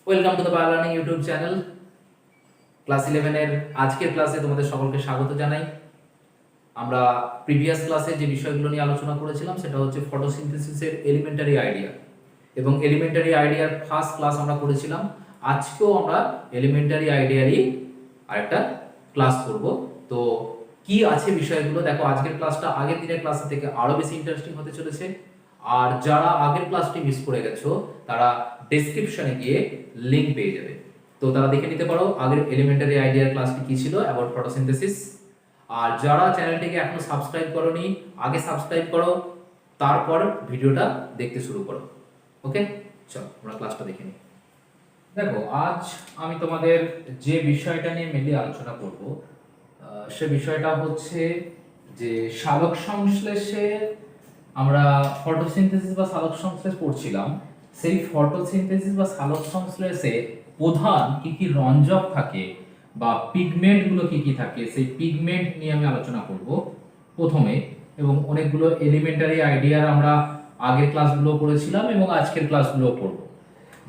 Welcome to the Bangla learning YouTube channel. Class 11 এর আজকের ক্লাসে তোমাদের সকলকে স্বাগত জানাই। আমরা প্রিভিয়াস ক্লাসে যে বিষয়গুলো নিয়ে আলোচনা করেছিলাম সেটা হচ্ছে ফটোসিনথেসিসের এলিমেন্টারি আইডিয়া, এবং এলিমেন্টারি আইডিয়ার ফার্স্ট ক্লাস আমরা করেছিলাম। আজকেও আমরা এলিমেন্টারি আইডিয়ারই আরেকটা ক্লাস করব। তো কি আছে বিষয়গুলো দেখো, আজকের ক্লাসটা আগের দিনের ক্লাস থেকে আরো বেশি ইন্টারেস্টিং হতে চলেছে। আর যারা আগের ক্লাসটি মিস করে গেছো তারা ডেসক্রিপশনে গিয়ে লিংক পেয়ে যাবে, তো তারা দেখে নিতে পারো আগের এলিমেন্টারি আইডিয়ার ক্লাসটি কি ছিল অ্যাবাউট ফটোসিনথেসিস। আর যারা চ্যানেলটিকে এখনো সাবস্ক্রাইব করোনি আগে সাবস্ক্রাইব করো, তারপর ভিডিওটা দেখতে শুরু করো। ওকে, চলো আমরা ক্লাসটা দেখে নিই। দেখো, আজ আমি তোমাদের যে বিষয়টা নিয়ে মেনলি আলোচনা করব সে বিষয়টা হচ্ছে যে সালোক সংশ্লেষে আমরা ফটোসিনথেসিস বা সালোক সংশ্লেষ পড়ছিলাম। সেই ফটোসিনথেসিস বা সালোক সংশ্লেষে প্রধান কি কি রঞ্জক থাকে বা পিগমেন্ট গুলো কি কি থাকে, সেই পিগমেন্ট নিয়ে আমি আলোচনা করব প্রথমে। এবং অনেকগুলো এলিমেন্টারি আইডিয়ার আমরা আগের ক্লাসগুলো করেছিলাম এবং আজকের ক্লাসগুলো পড়ব।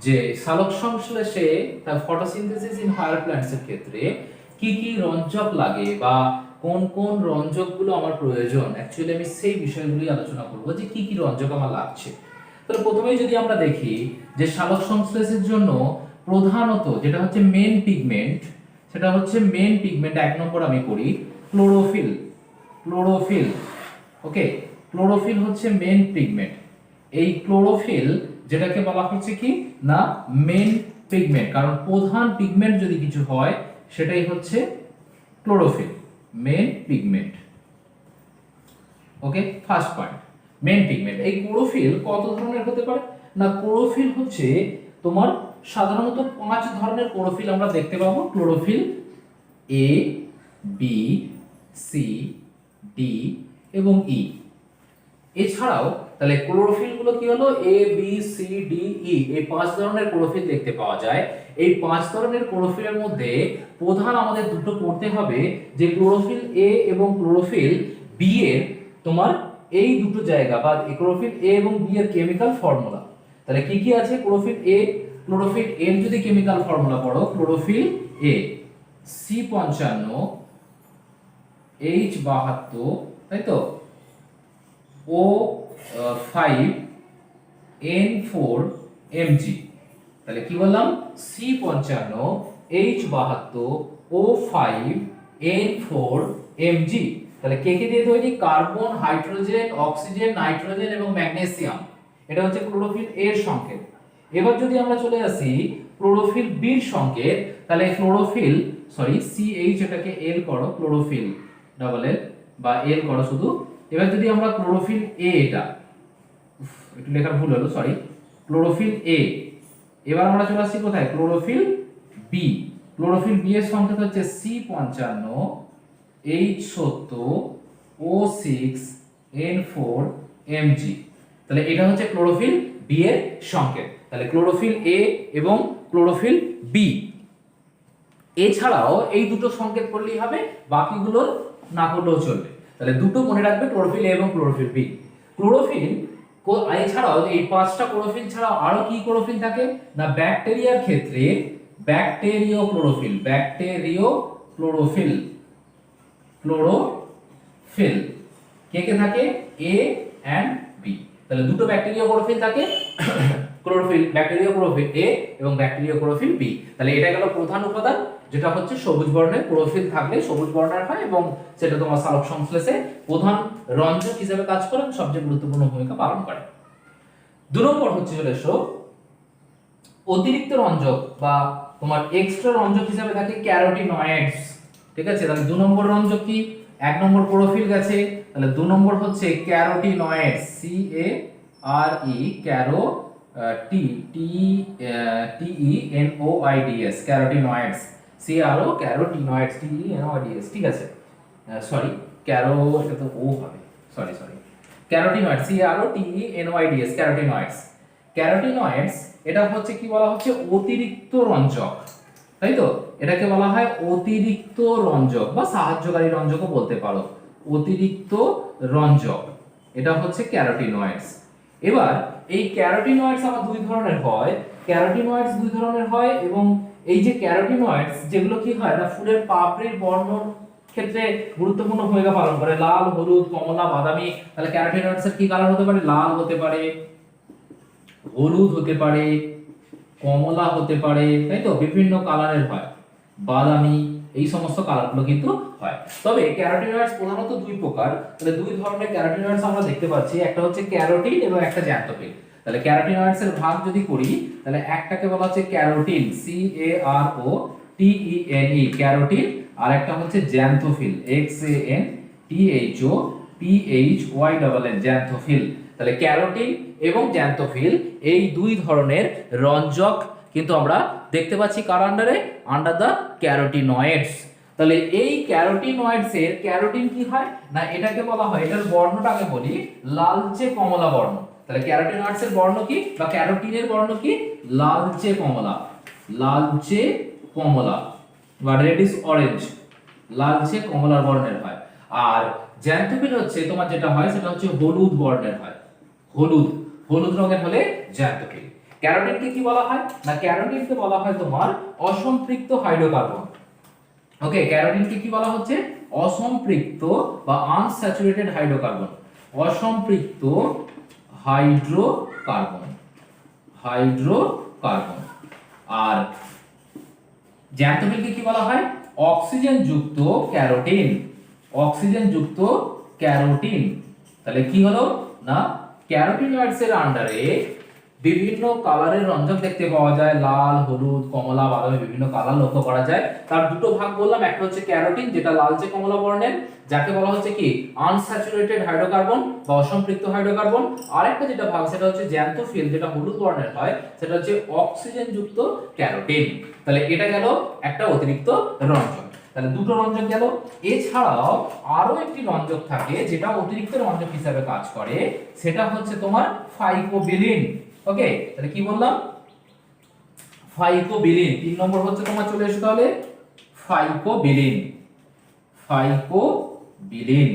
যে সালোক সংশ্লেষে ফটোসিনথেসিস ইন হায়ার প্ল্যান্টস এর ক্ষেত্রে কি কি রঞ্জক লাগে বা কোন কোন রঞ্জকগুলো আমার প্রয়োজন, অ্যাকচুয়ালি আমি সেই বিষয়গুলি আলোচনা করব যে কি কি রঞ্জক আমার লাগছে। তাহলে প্রথমেই যদি আমরা দেখি যে সালোক সংশ্লেষের জন্য প্রধানত যেটা হচ্ছে মেন পিগমেন্ট, সেটা হচ্ছে মেন পিগমেন্ট এক নম্বর আমি করি ক্লোরোফিল। ক্লোরোফিল, ওকে, ক্লোরোফিল হচ্ছে মেন পিগমেন্ট। এই ক্লোরোফিল যেটাকে বলা হচ্ছে কি না মেন পিগমেন্ট, কারণ প্রধান পিগমেন্ট যদি কিছু হয় সেটাই হচ্ছে ক্লোরোফিল, মেন পিগমেন্ট। ওকে, ফার্স্ট পয়েন্ট মেন পিগমেন্ট। এই ক্লোরোফিল কত ধরনের হতে পারে না, ক্লোরোফিল হচ্ছে তোমার সাধারণত 5 ধরনের ক্লোরোফিল আমরা দেখতে পাবো। Chlorophyll A, B, C, D এবং ই। এছাড়াও তাহলে ক্লোরোফিল গুলো কি হলো, A B C D E, এই 5 ধরনের ক্লোরোফিল দেখতে পাওয়া যায়। এই 5 ধরনের ক্লোরোফিলের মধ্যে প্রধান আমাদের দুটো পড়তে হবে, যে ক্লোরোফিল এ এবং ক্লোরোফিল বি এর তোমার এই দুটো জায়গা বা ক্লোরোফিল এ এবং বি এর কেমিক্যাল ফর্মুলা। তাহলে কি কি আছে, ক্লোরোফিল এ, ক্লোরোফিল এর যদি কেমিক্যাল ফর্মুলা পড়ো, ক্লোরোফিল এ C55 H72, তাই তো, O5 N4 Mg। তাহলে কি বললাম, C55 H72 O5 N4 Mg। তাহলে কে কে দিয়ে তৈরি, কার্বন, হাইড্রোজেন, অক্সিজেন, নাইট্রোজেন এবং ম্যাগনেসিয়াম। এটা হচ্ছে ক্লোরোফিল এর সংকেত। এবার যদি আমরা চলে আসি ক্লোরোফিল বি এর সংকেত, তাহলে ক্লোরোফিল CH, এটাকে L করো, ক্লোরোফিল ডাবল L বা L করো শুধু। এবার যদি আমরা ক্লোরোফিল এ, এটা একটু লেখার ভুল হলো, সরি, ক্লোরোফিল এ। এবার আমরা চলে আসছি কোথায়, ক্লোরোফিল বি। ক্লোরোফিল বি এর সংকেত হচ্ছে C55 H70 O6 N4 Mg। তাহলে এটা হচ্ছে ক্লোরোফিল বি এর সংকেত। তাহলে ক্লোরোফিল এ এবং ক্লোরোফিল বি, এছাড়াও এই দুটো সংকেত করলেই হবে, বাকিগুলোর না করলেও চলবে। তাহলে দুটো মনে রাখবে, ক্লোরোফিল এ এবং ক্লোরোফিল বি। ক্লোরোফিল এছাড়াও এই 5টা ক্লোরোফিল ছাড়াও আরো কি ক্লোরোফিল থাকে না, ব্যাকটেরিয়ার ক্ষেত্রে ব্যাকটেরিও ক্লোরোফিল, ক্লোরোফিল কে কে থাকে, এ এন্ড বি। তাহলে দুটো ব্যাকটেরিয়া ক্লোরোফিল থাকে, ক্লোরোফিল ব্যাকটেরিয়া ক্লোরোফিল এ এবং ব্যাকটেরিয়া ক্লোরোফিল বি। তাহলে এটা গেল প্রধান উপাদান, যেটা হচ্ছে সবুজ বর্ণের ক্লোরোফিল থাকলে সবুজ বর্ণের হয় এবং সেটা তোমার সালোক সংশ্লেষে প্রধান রঞ্জক হিসেবে কাজ করে, সবচেয়ে গুরুত্বপূর্ণ ভূমিকা পালন করে। 2 নম্বর হচ্ছে চলে এসো অতিরিক্ত রঞ্জক বা তোমার এক্সট্রা রঞ্জক হিসেবে থাকে ক্যারোটিনয়েডস। ঠিক আছে, তাহলে 2 নম্বর রঞ্জক কি, 1 নম্বর ক্লোরোফিল গেছে, তাহলে 2 নম্বর হচ্ছে carotenoids, CARE, ক্যারো TENOIDS, carotenoids, carotenoids, TENOIDS। ঠিক আছে, সরি ক্যারো, এটা তো ও হবে, sorry carotenoids, CAROTENOIDS, carotenoids. Carotenoids এটা হচ্ছে কি বলা হচ্ছে, অতিরিক্ত রঞ্জক, তাই তো, এটাকে বলা হয় অতিরিক্ত রঞ্জক বা সাহায্যকারী রঞ্জকও বলতে পারো, অতিরিক্ত রঞ্জক। এটা হচ্ছে ক্যারোটিনয়েডস। এবার এই ক্যারোটিনয়েডস আবার দুই ধরনের হয়, ক্যারোটিনয়েডস দুই ধরনের হয়, এবং এই যে ক্যারোটিনয়েডস যেগুলো কি হয় না ফুলের পাপড়ির বর্ণর ক্ষেত্রে গুরুত্বপূর্ণ ভূমিকা পালন করে, লাল, হলুদ, কমলা, বাদামি। তাহলে ক্যারোটিনয়েডস এর কি কালার হতে পারে? লাল হতে পারে, হলুদ হতে পারে, কমলা হতে পারে, তাই তো বিভিন্ন কালারের হয়, বাদামি, এই সমস্ত কালারগুলো কিন্তু হয়। তবে ক্যারোটিনয়েডস প্রধানত দুই প্রকার, তাহলে দুই ধরনের ক্যারোটিনয়েডস আমরা দেখতে পাচ্ছি, একটা হচ্ছে ক্যারোটিন এবং একটা জ্যান্থোফিল। তাহলে ক্যারোটিনয়েডস এর ভাগ যদি করি, তাহলে একটাকে বলা হচ্ছে carotene, C A R O T E N E, carotene, আর একটা হচ্ছে xanthophyll, X A N T H O P H Y double N, xanthophyll. তাহলে ক্যারোটিন এবং জ্যান্থোফিল এই দুই ধরনের রঞ্জক কিন্তু আমরা দেখতে পাচ্ছি কার আন্ডারে? Under the carotenoids. তাহলে এই ক্যারোটিনয়েডস এর ক্যারোটিন কি হয় না, এটাকে বলা হয়, এটার বর্ণটাকে বলি লালচে কমলা বর্ণ। তাহলে ক্যারোটিনয়েডস এর বর্ণ কি বা ক্যারোটিনের বর্ণ কি? লালচে কমলা, লালচে কমলা বা রেডিশ অরেঞ্জ, লালচে কমলা বর্ণের হয়। আর জ্যান্থোফিল হচ্ছে তোমার যেটা হয় সেটা হচ্ছে হলুদ বর্ণের হয়, হলুদ, হলুদ রঙের হলে জ্যান্থোফিল। ক্যারোটিনকে কি বলা হয় না, ক্যারোটিনকে বলা হয় তোমার অসম্পৃক্ত হাইড্রোকার্বন। ওকে, ক্যারোটিনকে কি বলা হচ্ছে? অসম্পৃক্ত বা আনস্যাচুরেটেড হাইড্রোকার্বন, অসম্পৃক্ত হাইড্রোকার্বন, হাইড্রোকার্বন। আর জ্যান্থোফিলকে কি বলা হয়? অক্সিজেন যুক্ত ক্যারোটিন, অক্সিজেন যুক্ত ক্যারোটিন। তাহলে কি হলো না, ক্যারোটিনয়েডস এর আন্ডারে বিভিন্ন কালারের রঞ্জক দেখতে পাওয়া যায়, লাল, হলুদ, কমলা, বাদামি, বিভিন্ন কালার লক্ষ্য করা যায়। তার দুটো ভাগ বললাম, একটা হচ্ছে ক্যারোটিন যেটা লালচে কমলা বর্ণের, যাকে বলা হচ্ছে কি আনস্যাচুরেটেড হাইড্রোকার্বন বা অসম্পৃক্ত হাইড্রোকার্বন। আর একটা যেটা ভাগ সেটা হচ্ছে জ্যান্থোফিল, যেটা হলুদ বর্ণের হয়, সেটা হচ্ছে অক্সিজেন যুক্ত ক্যারোটিন। তাহলে এটা গেল একটা অতিরিক্ত রঞ্জক। তাহলে দুটো রঞ্জক গেল। এছাড়াও আরো একটি রঞ্জক থাকে যেটা অতিরিক্ত রঞ্জক হিসেবে কাজ করে, সেটা হচ্ছে তোমার ফাইকোবিলিন। ওকে, তাহলে কি বললাম? ফাইকোবিলিন। 3 নম্বর হচ্ছে তোমার চলে এসে তাহলে phycobilin, phycobilin,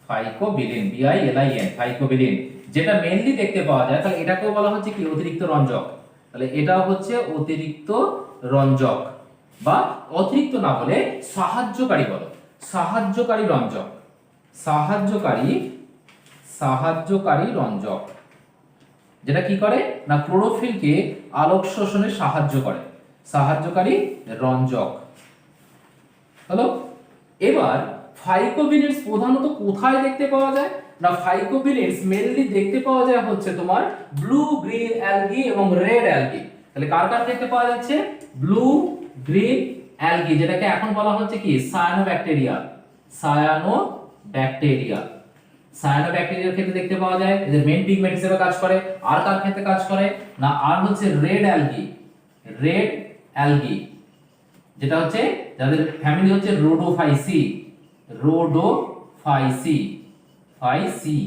phycobilin, B I L I N, phycobilin, যেটা মেইনলি দেখতে পাওয়া যায়। তাহলে এটাকেও বলা হচ্ছে কি অতিরিক্ত রঞ্জক। তাহলে এটাও হচ্ছে অতিরিক্ত রঞ্জক, বা অতিরিক্ত না বলে সাহায্যকারী বলো, সাহায্যকারী রঞ্জক, সাহায্যকারী, সাহায্যকারী রঞ্জক, যেটা কি করে না ক্লোরোফিলকে আলোক শোষণে সাহায্য করে, সাহায্যকারী রঞ্জক। হলো। এবার ফাইকোবিলিনস প্রধানত কোথায় দেখতে পাওয়া যায় না, ফাইকোবিলিনস মেইনলি দেখতে পাওয়া যায় হচ্ছে তোমার ব্লু গ্রিন অ্যালগি এবং রেড অ্যালগি। তাহলে কার কার দেখতে পাওয়া যাচ্ছে? ব্লু গ্রিন অ্যালগি, যেটাকে এখন বলা হচ্ছে কি সায়ানোব্যাকটেরিয়া, সায়ানোব্যাকটেরিয়া, সায়ানোব্যাকটেরিয়ার ক্ষেত্রে দেখতে পাওয়া যায়, এদের মেইন পিগমেন্ট হিসেবে কাজ করে। আর কার ক্ষেত্রে কাজ করে না, আর হচ্ছে রেড অ্যালগি, রেড অ্যালগি, যেটা হচ্ছে যাদের ফ্যামিলি হচ্ছে রোডোফাইসি, রোডোফাইসি, ফাইসি।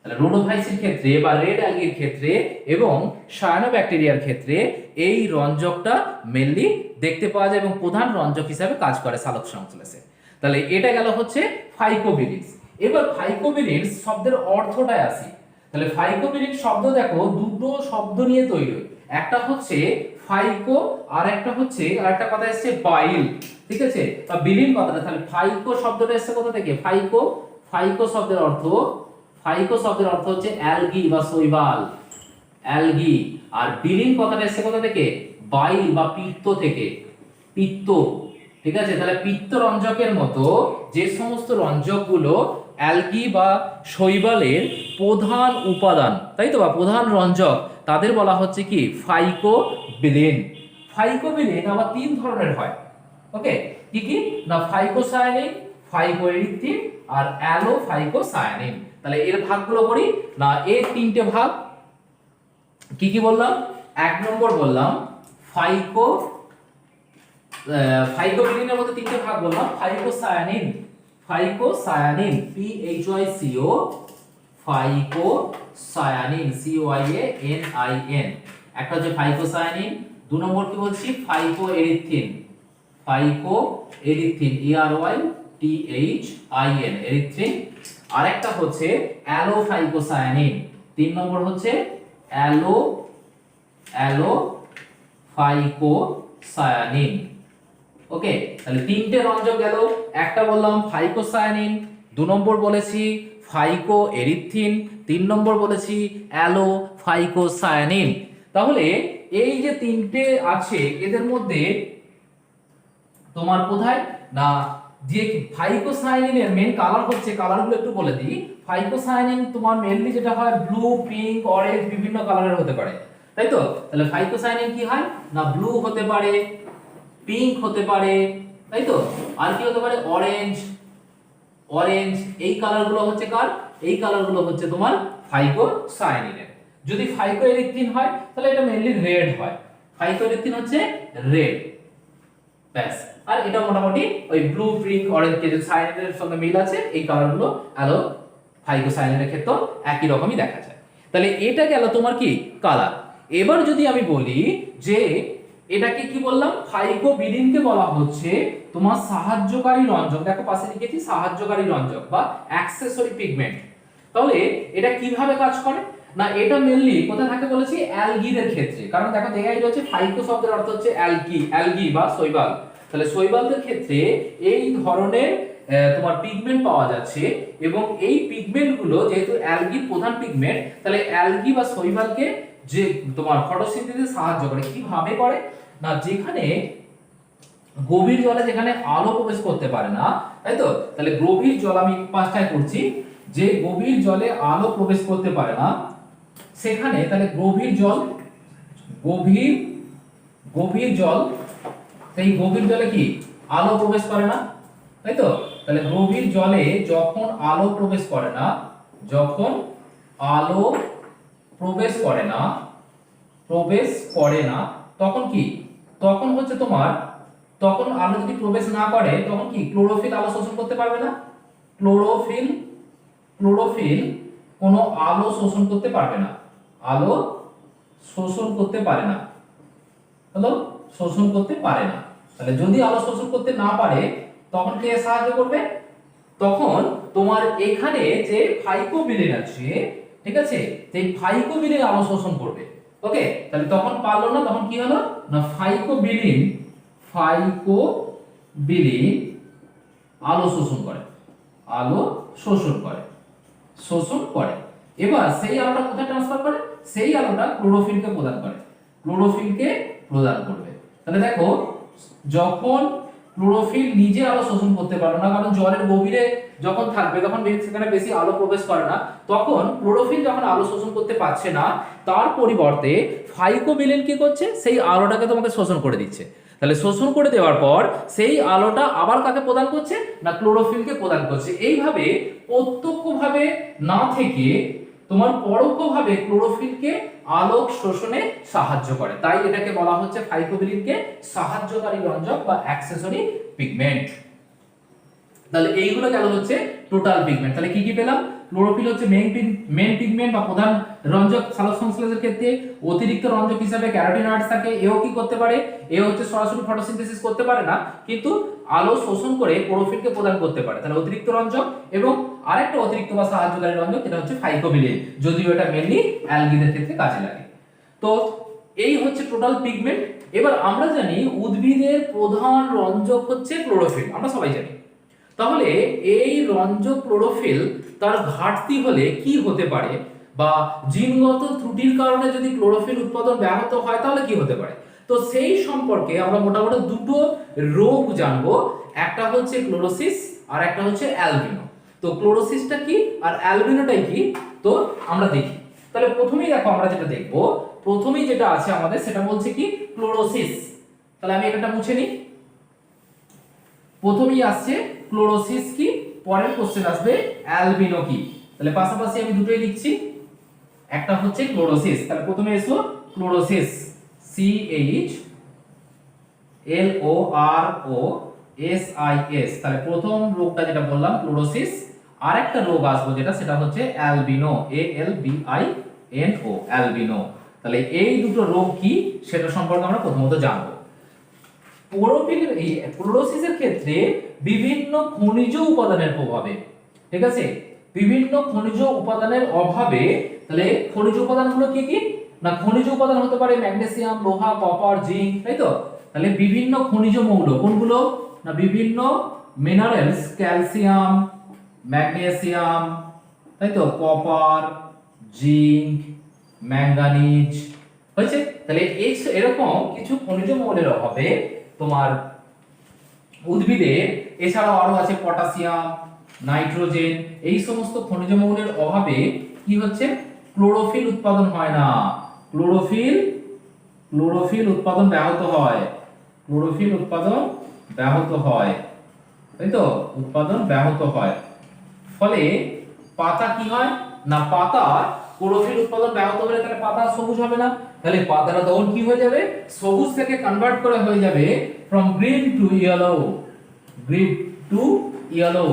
তাহলে রোডোফাইসির ক্ষেত্রে বা রেড অ্যালগির ক্ষেত্রে এবং সায়ানোব্যাকটেরিয়ার ক্ষেত্রে এই রঞ্জকটা মেইনলি দেখতে পাওয়া যায় এবং প্রধান রঞ্জক হিসেবে কাজ করে সালোক সংশ্লেষে। তাহলে এটা গেল হচ্ছে ফাইকোবিলিনস। এবার ফাইকোবিলিনস শব্দের অর্থটায় আসি। তাহলে ফাইকোবিলিন শব্দ দেখো দুটো শব্দ নিয়ে তৈরি, একটা হচ্ছে ফাইকো আর একটা হচ্ছে আরেকটা কথা এসেছে বাইল, ঠিক আছে, বা বিলিন কথাটা। তাহলে ফাইকো শব্দটা এসেছে কোথা থেকে? ফাইকো, ফাইকো শব্দের অর্থ, ফাইকো শব্দের অর্থ হচ্ছে অ্যালগি বা শৈবাল, অ্যালগি। আর বিলিন কথাটা এসেছে কোথা থেকে? বাইল বা পিত্ত থেকে, পিত্ত, ঠিক আছে। তাহলে পিত্ত রঞ্জকের মতো যে সমস্ত রঞ্জকগুলো অ্যালগি বা শৈবালের প্রধান উপাদান, তাই তো, বা প্রধান রঞ্জক, তাদের বলা হচ্ছে কি ফাইকোবিলিন। ফাইকোবিলিন আবার 3 ধরনের হয়। ওকে, কি কি না ফাইকোসায়ানিন, ফাইকোএরিথ্রিন আর অ্যালোফাইকোসায়ানিন। তাহলে এর ভাগগুলো করি না, এর 3টে ভাগ কি কি বললাম? 1 নম্বর বললাম ফাইকো, ফাইকোবিলিনের মধ্যে 3টে ভাগ বললাম, phycocyanin, phycocyanin P H Y C O, phycocyanin C O I A N I N, একটা হচ্ছে ফাইকোসায়ানিন। 2 নম্বর কি বলছি? Phycoerythrin, phycoerythrin E R Y T H I N, erythrin. আরেকটা হচ্ছে অ্যালোফাইকোসায়ানিন। 3 নম্বর হচ্ছে অ্যালো ফাইকোসায়ানিন। ওকে, তাহলে তিনটে রঞ্জক গেল। একটা বললাম ফাইকোসায়ানিন, 2 নম্বর বলেছি ফাইকো এরিথ্রিন, 3 নম্বর বলেছি অ্যালো ফাইকোসায়ানিন। তাহলে এই যে তিনটে আছে এদের মধ্যে তোমার কোথায় না যে ফাইকোসায়ানিনের মেন কালার হচ্ছে, কালারগুলো একটু বলে দিই। ফাইকোসায়ানিন তোমার মেনলি যেটা হয় ব্লু, পিঙ্ক, অরেঞ্জ বিভিন্ন কালারের হতে পারে, তাই তো? তাহলে ফাইকোসায়ানিন কি হয় না ব্লু হতে পারে, পিঙ্ক হতে পারে, তাই তো? আর কি হতে পারে অরেঞ্জ, এই কালারগুলো হচ্ছে কার? এই কালারগুলো হচ্ছে তোমার ফাইকোসায়ানিনের। যদি ফাইকোএরিথ্রিন হয় তাহলে এটা মেইনলি রেড হয়, ফাইকোএরিথ্রিন হচ্ছে রেড, ব্যাস। আর এটা মোটামুটি ওই ব্লু, পিঙ্ক, অরেঞ্জ যে সায়ানিনের সঙ্গে মিল আছে এই কালারগুলো অ্যালো ফাইকোসায়ানিনের ক্ষেত্রে একই রকমই দেখা যায়। তাহলে এটা গেল তোমার কি কালার। এবার যদি আমি বলি যে এটাকে কি বললাম, ফাইকোবিলিনকে বলা হচ্ছে তোমার সাহায্যকারী রঞ্জক। দেখো পাশে লিখেছি সাহায্যকারী রঞ্জক বা অ্যাক্সেসরি পিগমেন্ট। তাহলে এটা কিভাবে কাজ করে না, এটা মেইনলি কোথায় থাকে বলেছি অ্যালগিদের ক্ষেত্রে। কারণ দেখো দেখাই রয়েছে ফাইকো শব্দের অর্থ হচ্ছে অ্যালগি বা শৈবাল। তাহলে শৈবালদের ক্ষেত্রে এই ধরনের তোমার পিগমেন্ট পাওয়া যাচ্ছে, এবং এই পিগমেন্টগুলো যেহেতু অ্যালগির প্রধান পিগমেন্ট, তাহলে অ্যালগি বা শৈবালকে যে তোমার ফটোসিনথেসিসে সাহায্য করে। কিভাবে করে না, যেখানে গভীর জলে যেখানে আলো প্রবেশ করতে পারে না, তাই তো? তাহলে গভীর জল আমি পাঁচটায় করছি, যে গভীর জলে আলো প্রবেশ করতে পারে না সেখানে, তাহলে গভীর জল সেই গভীর জলে কি আলো প্রবেশ করে না, তাই তো? তাহলে গভীর জলে যখন আলো প্রবেশ করে না, তখন কি, তখন হচ্ছে তোমার, তখন আলো যদি প্রবেশ না করে তখন কি ক্লোরোফিল আলো শোষণ করতে পারবে না। ক্লোরোফিল কোনো আলো শোষণ করতে পারবে না, হলো শোষণ করতে পারে না। তাহলে যদি আলো শোষণ করতে না পারে তখন কে সাহায্য করবে? তখন তোমার এখানে যে ফাইকোবিলিন আছে, ঠিক আছে, সেই ফাইকোবিলিন আলো শোষণ করবে। ওকে, তাহলে তখন পারলো না, তখন কি হলো না ফাইকোবিলিন আলো শোষণ করে। এবার সেই আলোটা কোথায় ট্রান্সফার করে? সেই আলোটা ক্লোরোফিলকে প্রদান করবে। তাহলে দেখো যখন ক্লোরোফিল নিজে আলো শোষণ করতে পারে না, কারণ জলের গভীরে যখন থাকবে তখন সেখানে বেশি আলো প্রবেশ করে না, তখন ক্লোরোফিল যখন আলো শোষণ করতে পারছে না, তার পরিবর্তে ফাইকোবিলিন কি করছে, সেই আলোটাকে তোমাকে শোষণ করে দিচ্ছে। তাহলে শোষণ করে দেওয়ার পর সেই আলোটা আবার কাকে প্রদান করছে না ক্লোরোফিলকে প্রদান করছে। এইভাবে প্রত্যক্ষভাবে না থেকে তোমার পরোক্ষভাবে ক্লোরোফিলকে আলোক শোষণে সাহায্য করে, তাই এটাকে বলা হচ্ছে ফাইকোবিলিনকে সাহায্যকারী রঞ্জক বা অ্যাক্সেসরি পিগমেন্ট। তাহলে এইগুলো গেল হচ্ছে টোটাল পিগমেন্ট। তাহলে কি কি পেলাম? ক্লোরোফিল হচ্ছে মেইন পিগমেন্ট বা প্রধান রঞ্জক সালোক সংশ্লেষের ক্ষেত্রে। অতিরিক্ত রঞ্জক হিসেবে ক্যারোটিনয়েডস থাকে, এও কি করতে পারে, এ হচ্ছে সরাসরি ফটোসিনথেসিস করতে পারে না, কিন্তু আলো শোষণ করে ক্লোরোফিলকে প্রদান করতে পারে। তাহলে অতিরিক্ত রঞ্জক, এবং আরেকটা অতিরিক্ত বা সাহায্যকারী রঞ্জক যেটা হচ্ছে ফাইকোবিলিন, যদিও এটা মেইনলি অ্যালগিদের ক্ষেত্রে কাজে লাগে। তো এই হচ্ছে টোটাল পিগমেন্ট। এবার আমরা জানি উদ্ভিদের প্রধান রঞ্জক হচ্ছে ক্লোরোফিল, আমরা সবাই জানি। তাহলে এই রঞ্জক ক্লোরোফিল তার ঘাটতি হলে কি হতে পারে, বা জিনগত ত্রুটির কারণে যদি ক্লোরোফিল উৎপাদন ব্যাহত হয় তাহলে কি হতে পারে। তো সেই সম্পর্কে আমরা মোটামুটি দুটো রোগ জানবো, একটা হচ্ছে ক্লোরোসিস আর একটা হচ্ছে অ্যালবিনো। তো ক্লোরোসিসটা কি আর অ্যালবিনোটাই কি, তো আমরা দেখি। তাহলে প্রথমেই দেখো আমরা যেটা দেখবো, প্রথমেই যেটা আছে আমাদের সেটা বলছে কি ক্লোরোসিস। তাহলে আমি এটা মুছে নিই। প্রথমেই আসছে ক্লোরোসিস কি, পরের কোশ্চেন আসবে অ্যালবিনো কি। তাহলে পাশাপাশি আমি দুটোই লিখছি, একটা হচ্ছে ক্লোরোসিস। তাহলে প্রথমে এসো ক্লোরোসিস, CHLOROSIS। তাহলে প্রথম রোগটা যেটা বললাম ক্লোরোসিস, আর একটা রোগ আসবে যেটা সেটা হচ্ছে অ্যালবিনো, ALBINO, অ্যালবিনো। তাহলে এই দুটো রোগ কি সেটা সম্পর্কে আমরা প্রথমত জানবো। ক্লোরোসিসের ক্ষেত্রে বিভিন্ন খনিজ উপাদানের প্রভাবে, ঠিক আছে, বিভিন্ন খনিজ উপাদানের অভাবে। তাহলে খনিজ উপাদানগুলো কি কি না খনিজ উপাদান হতে পারে ম্যাগনেসিয়াম, লোহা, কপার, জিঙ্ক, তাই তো? তাহলে বিভিন্ন খনিজ মৌল কোনগুলো? না বিভিন্ন মিনারেলস, ক্যালসিয়াম, ম্যাগনেসিয়াম, তাই তো, কপার, জিঙ্ক, ম্যাঙ্গানিজ, হয়েছে? তাহলে এই এরকম কিছু খনিজ মৌলের অভাবে তোমার উদ্ভিদের, এছাড়াও আরো আছে পটাশিয়াম, নাইট্রোজেন, এই সমস্ত খনিজ মৌলের অভাবে কি হচ্ছে? ক্লোরোফিল উৎপাদন হয় না। ক্লোরোফিল উৎপাদন ব্যাহত হয়। ক্লোরোফিল উৎপাদন ব্যাহত হয়, তাই তো? উৎপাদন ব্যাহত হয়। ফলে পাতা কি হয়? না পাতা ক্লোরোফিল উৎপাদন ব্যাহত হলে তাহলে পাতা সবুজ হবে না। তাহলে পাতাটা তখন কি হয়ে যাবে? সবুজ থেকে কনভার্ট করে হয়ে যাবে from green to yellow. Green to yellow,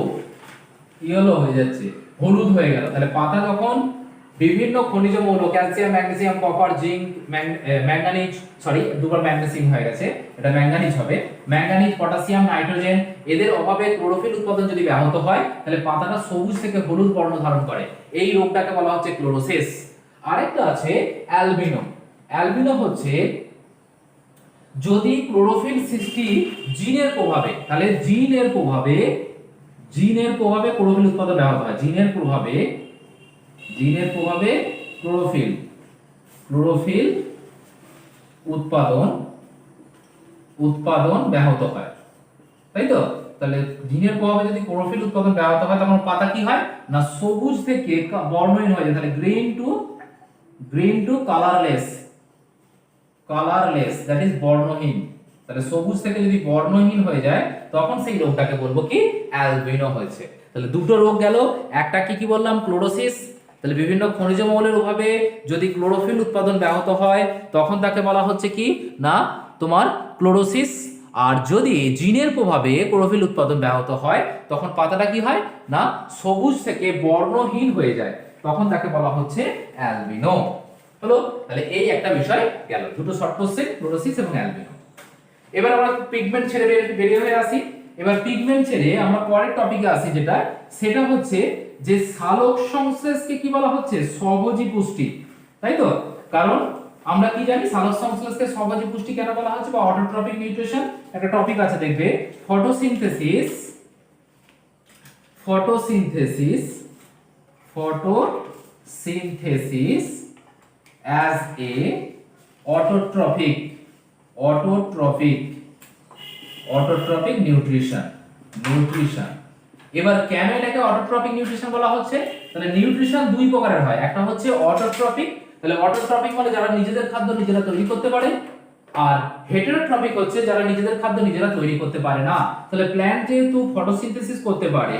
yellow হয়ে যাচ্ছে, হলুদ হয়ে গেল। তাহলে পাতা যখন বিভিন্ন খনিজ মৌল, calcium, magnesium, copper, zinc, manganese, sorry দুবার ম্যাগনেসিয়াম হয়ে গেছে, এটা ম্যাঙ্গানিজ হবে, ম্যাঙ্গানিজ, পটাশিয়াম, নাইট্রোজেন, এদের অভাবে ক্লোরোফিল উৎপাদন যদি ব্যাহত হয় তাহলে পাতাটা সবুজ থেকে হলুদ বর্ণ ধারণ করে। এই রোগটাকে বলা হচ্ছে ক্লোরোসিস। আরেকটা আছে অ্যালবিনো। অ্যালবিনো হচ্ছে যদি ক্লোরোফিল সৃষ্টি জিনের প্রভাবে, তাহলে জিনের প্রভাবে ক্লোরোফিল উৎপাদন ব্যাহত হয়। জিনের প্রভাবে ক্লোরোফিল উৎপাদন ব্যাহত হয়, তাই তো? তাহলে জিনের প্রভাবে যদি ক্লোরোফিল উৎপাদন ব্যাহত হয় তখন পাতা কি হয়? না সবুজ থেকে বর্ণহীন হয়ে যায়। তাহলে green to colourless, that is বর্ণহীন। তাহলে সবুজ থেকে যদি বর্ণহীন হয়ে যায় তখন সেই রোগটাকে বলবো কি? অ্যালবিনো হয়েছে। তাহলে দুটো রোগ গেল। একটা কি বললাম? ক্লোরোসিস। তাহলে বিভিন্ন খনিজ মৌলের অভাবে যদি ক্লোরোফিল উৎপাদন ব্যাহত হয় তখন তাকে বলা হচ্ছে কি? না তোমার ক্লোরোসিস। আর যদি জিনের প্রভাবে ক্লোরোফিল উৎপাদন ব্যাহত হয় তখন পাতাটা কি হয়? না সবুজ থেকে বর্ণহীন হয়ে যায়, তখন তাকে বলা হচ্ছে অ্যালবিনো। হলো? তাহলে এই একটা বিষয় গেল, দুটো শর্ট কোশ্চেন, ক্লোরোসিস এবং অ্যালবিনো। এবার আমরা পিগমেন্ট ছেড়ে বেরিয়ে হয়ে আসি। এবার পিগমেন্ট ছেড়ে আমরা পরের টপিকে আসি, সেটা হচ্ছে যে সালোক সংশ্লেষকে কি বলা হচ্ছে? স্বভোজী পুষ্টি, তাই তো? কারণ আমরা কি জানি সালোক সংশ্লেষকে স্বভোজী পুষ্টি কেন বলা হচ্ছে, বা অটোট্রপিক নিউট্রিশন একটা টপিক আছে দেখবে, photosynthesis as a autotrophic nutrition. এবার কেন এটাকে অটোট্রপিক নিউট্রিশন বলা হচ্ছে? তাহলে নিউট্রিশন দুই প্রকারের হয়, একটা হচ্ছে অটোট্রপিক। তাহলে অটোট্রপিক মানে যারা নিজেদের খাদ্য নিজেরা তৈরি করতে পারে, আর হেটেরোট্রপিক হচ্ছে যারা নিজেদের খাদ্য নিজেরা তৈরি করতে পারে না। তাহলে প্ল্যান্ট যেহেতু ফটোসিনথেসিস করতে পারে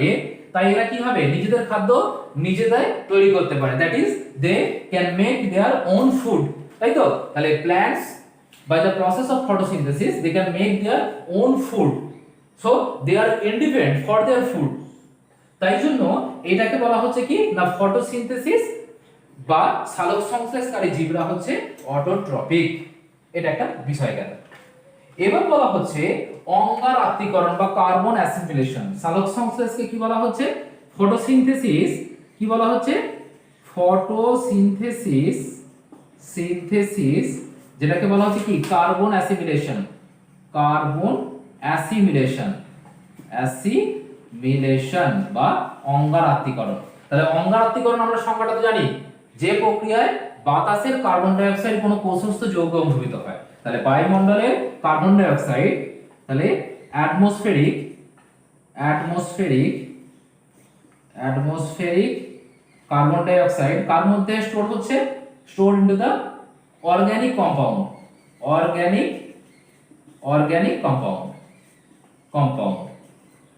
তাই এরা কি হবে? নিজেদের খাদ্য নিজেরাই তৈরি করতে পারে, that is they can make their own food, তাই তো? তাহলে plants by the process of photosynthesis they can make their own food, so they are independent for their food. তাই জন্য এটাকে বলা হচ্ছে কি? না ফটোসিনথেসিস বা সালোক সংশ্লেষকারী জীবরা হচ্ছে অটোট্রপিক। এটা একটা বিষয় গেল। এবার বলা হচ্ছে অঙ্গার আত্তীকরণ বা কার্বন অ্যাসিমিলেশন। সালোক সংশ্লেষকে কি বলা হচ্ছে? ফটোসিনথেসিস। কি বলা হচ্ছে? ফটোসিনথেসিস, যেটাকে বলা হচ্ছে কি? কার্বন অ্যাসিমিলেশন বা অঙ্গার আত্তীকরণ। তাহলে অঙ্গার আত্তীকরণ আমরা সংজ্ঞাটা তো জানি, যে প্রক্রিয়ায় বাতাসের কার্বন ডাই অক্সাইড কোনো কোষস্থ যৌগ অংশীভূত হয়। তাহলে বায়ুমণ্ডলের কার্বন ডাই অক্সাইড, তাহলে অ্যাটমসফেরিক কার্বন ডাই অক্সাইড কার মধ্যে স্টোর হচ্ছে? Store into the organic compound.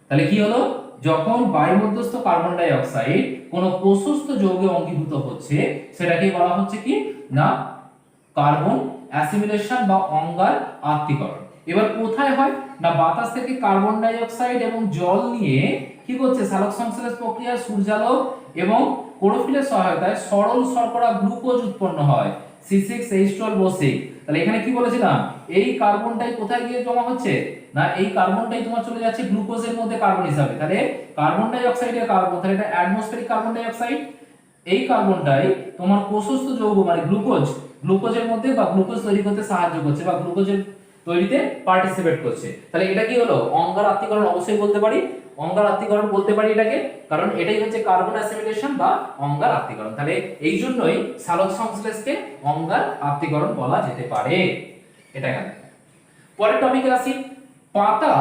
তাহলে কি হলো? যখন বায়ুমধ্যস্থ কার্বন ডাই অক্সাইড কোন কোষস্থ যৌগে অঙ্গীভূত হচ্ছে সেটাকে বলা হচ্ছে কি? না কার্বন অ্যাসিমিলেশন বা অঙ্গার আত্তীকরণ। এবার কোথায় হয়? না বাতাস থেকে কার্বন ডাই অক্সাইড এবং জল নিয়ে কি করছে? সালোক সংশ্লেষ প্রক্রিয়ায় সূর্যালোক এবং ক্লোরোফিলের সহায়তায় সরল শর্করা গ্লুকোজ উৎপন্ন হয়, C6H12O6। তাহলে এখানে কি বলেছিলাম? এই কার্বনটাই কোথায় গিয়ে জমা হচ্ছে? না এই কার্বনটাই তোমার চলে যাচ্ছে গ্লুকোজের মধ্যে কার্বন হিসাবে। তাহলে কার্বন ডাই অক্সাইডের কার্বন, তাহলে এটা অ্যাটমসফেরিক কার্বন ডাই অক্সাইড। এই কার্বনটাই তোমার কোষস্থ যৌগ মানে গ্লুকোজ গ্লুকোজের মধ্যে বা গ্লুকোজ তৈরি করতে সাহায্য করছে বা গ্লুকোজের তৈরিতে পার্টিসিপেট করছে। তাহলে এটা কি হলো? অঙ্গার আত্তীকরণ অবশ্যই বলতে পারি, অঙ্গার আত্তীকরণ বলতে পারি এটাকে, কারণ এটাই হচ্ছে কার্বন অ্যাসিমিলেশন বা অঙ্গার আত্তীকরণ। তাহলে এই জন্যই সালোক সংশ্লেষকে অঙ্গার আত্তীকরণ বলা যেতে পারে। এটা গেল। পরের টপিকে আসি, পাতা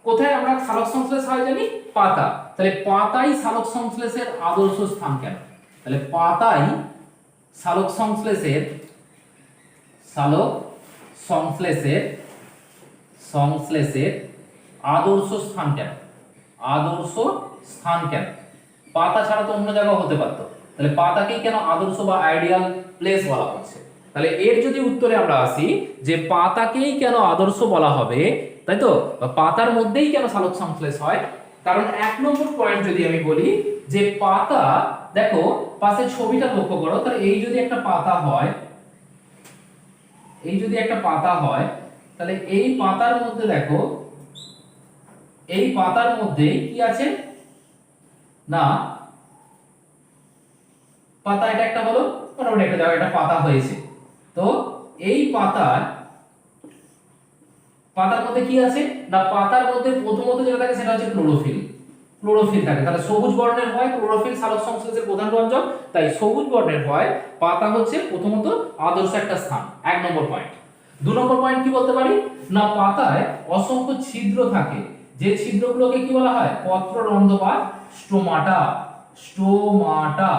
কোথায় আমরা সালোক সংশ্লেষ হয় জানি? পাতা। তাহলে পাতাই সালোক সংশ্লেষের আদর্শ স্থান কেন? তাহলে পাতাই সালোক সংশ্লেষের সংশ্লেষের আদর্শ স্থান কেন? আদর্শ স্থান কেন? পাতা ছাড়া তো অন্য জায়গাও হতে পারতো, তাহলে পাতাকেই কেন আদর্শ বা আইডিয়াল প্লেস বলা হচ্ছে? তাহলে এর যদি উত্তরে আমরা আসি যে পাতাকেই কেন আদর্শ বলা হবে, তাই তো, পাতার মধ্যেই কেন সালোক সংশ্লেষ হয়? কারণ 1 নম্বর পয়েন্ট যদি আমি বলি যে পাতা, দেখো পাশের ছবিটা লক্ষ্য করো, তাহলে এই যদি একটা পাতা হয়, তাহলে এই পাতার মধ্যে দেখো, এই পাতার মধ্যে কি আছে না, পাতা এটা একটা হলো, মোটামুটি একটা জায়গায় একটা পাতা হয়েছে। তো এই পাতার মধ্যে কি আছে না, পাতার মধ্যে প্রথমত যেটা থাকে সেটা হচ্ছে ক্লোরোফিল থাকে। তাহলে সবুজ বর্ণের হয় ক্লোরোফিল সালোক সংশ্লেষের প্রধান রঞ্জক, তাই সবুজ বর্ণের হয় পাতা হচ্ছে প্রথমত আদর্শ একটা স্থান। 1 নম্বর পয়েন্ট। 2 নম্বর পয়েন্ট কি বলতে পারি না, পাতায় অসংখ্য ছিদ্র থাকে, যে ছিদ্রগুলোকে কি বলা হয়? পত্ররন্ধ্র বা স্টোমাটা।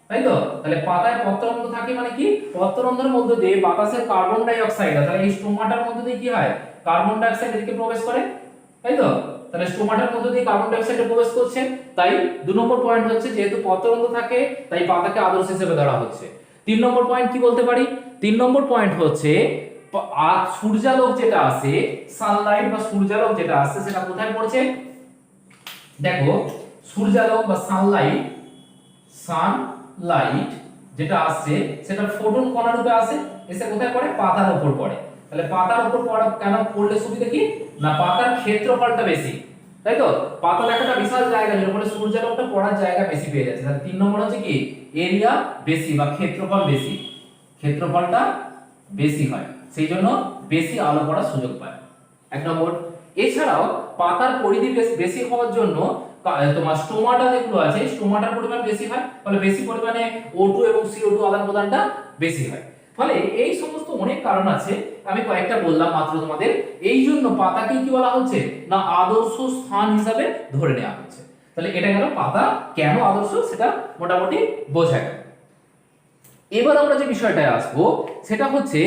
তাই তো, তাহলে পাতায় পত্ররন্ধ্র থাকে মানে কি, পত্ররন্ধ্রের মধ্যে দিয়ে বাতাসের কার্বন ডাই অক্সাইড, তাহলে এই স্টোমাটার মধ্যে দিয়ে কি হয়? কার্বন ডাই অক্সাইড এদিকে প্রবেশ করে, তাই তো, তাহলে স্টোমাটার মধ্যে দিয়ে কার্বন ডাই অক্সাইড প্রবেশ করছে। তাই 2 নম্বর পয়েন্ট হচ্ছে যেহেতু পত্ররন্ধ্র থাকে তাই পাতাকে আদর্শ হিসেবে ধরা হচ্ছে। 3 নম্বর পয়েন্ট কি বলতে পারি? 3 নম্বর পয়েন্ট হচ্ছে সূর্যালোক যেটা আসে, সানলাইট বা সূর্যালোক যেটা আসে সেটা কোথায় পড়ছে? দেখো সূর্যালোক বা সানলাইট যেটা আসছে সেটা ফোটন কণা রূপে আসে, এসে কোথায় পড়ে? পাতার উপর পড়ে। তাহলে পাতার উপর পড়া কেন পড়লে সুবিধা কি না, পাতার ক্ষেত্রফলটা বেশি, তাই তো, পাতা একটা বিশাল জায়গা যেটা বলে সূর্যালোকটা পড়ার জায়গা বেশি পেয়ে যাচ্ছে। তাহলে 3 নম্বর হচ্ছে কি, এরিয়া বেশি বা ক্ষেত্রফল বেশি, ক্ষেত্রফলটা বেশি হয়, সেই জন্য বেশি আলো পড়ার সুযোগ পায়। 1 নম্বর। এছাড়াও পাতার পরিধি বেশি হওয়ার জন্য তোমার স্টোমাটা যেগুলো আছে, স্টোমাটার পরিমাণ বেশি হয়, ফলে বেশি পরিমাণে O2 এবং CO2 আদান প্রদানটা বেশি হয়। ফলে এই সমস্ত অনেক কারণ আছে, আমি কয়েকটা বললাম মাত্র তোমাদের। এই জন্য পাতাকে কি বলা হচ্ছে না, আদর্শ স্থান হিসাবে ধরে নেওয়া হচ্ছে। তাহলে এটা গেল পাতা কেন আদর্শ, সেটা মোটামুটি বোঝা গেল। এবার আমরা যে বিষয়টায় আসবো সেটা হচ্ছে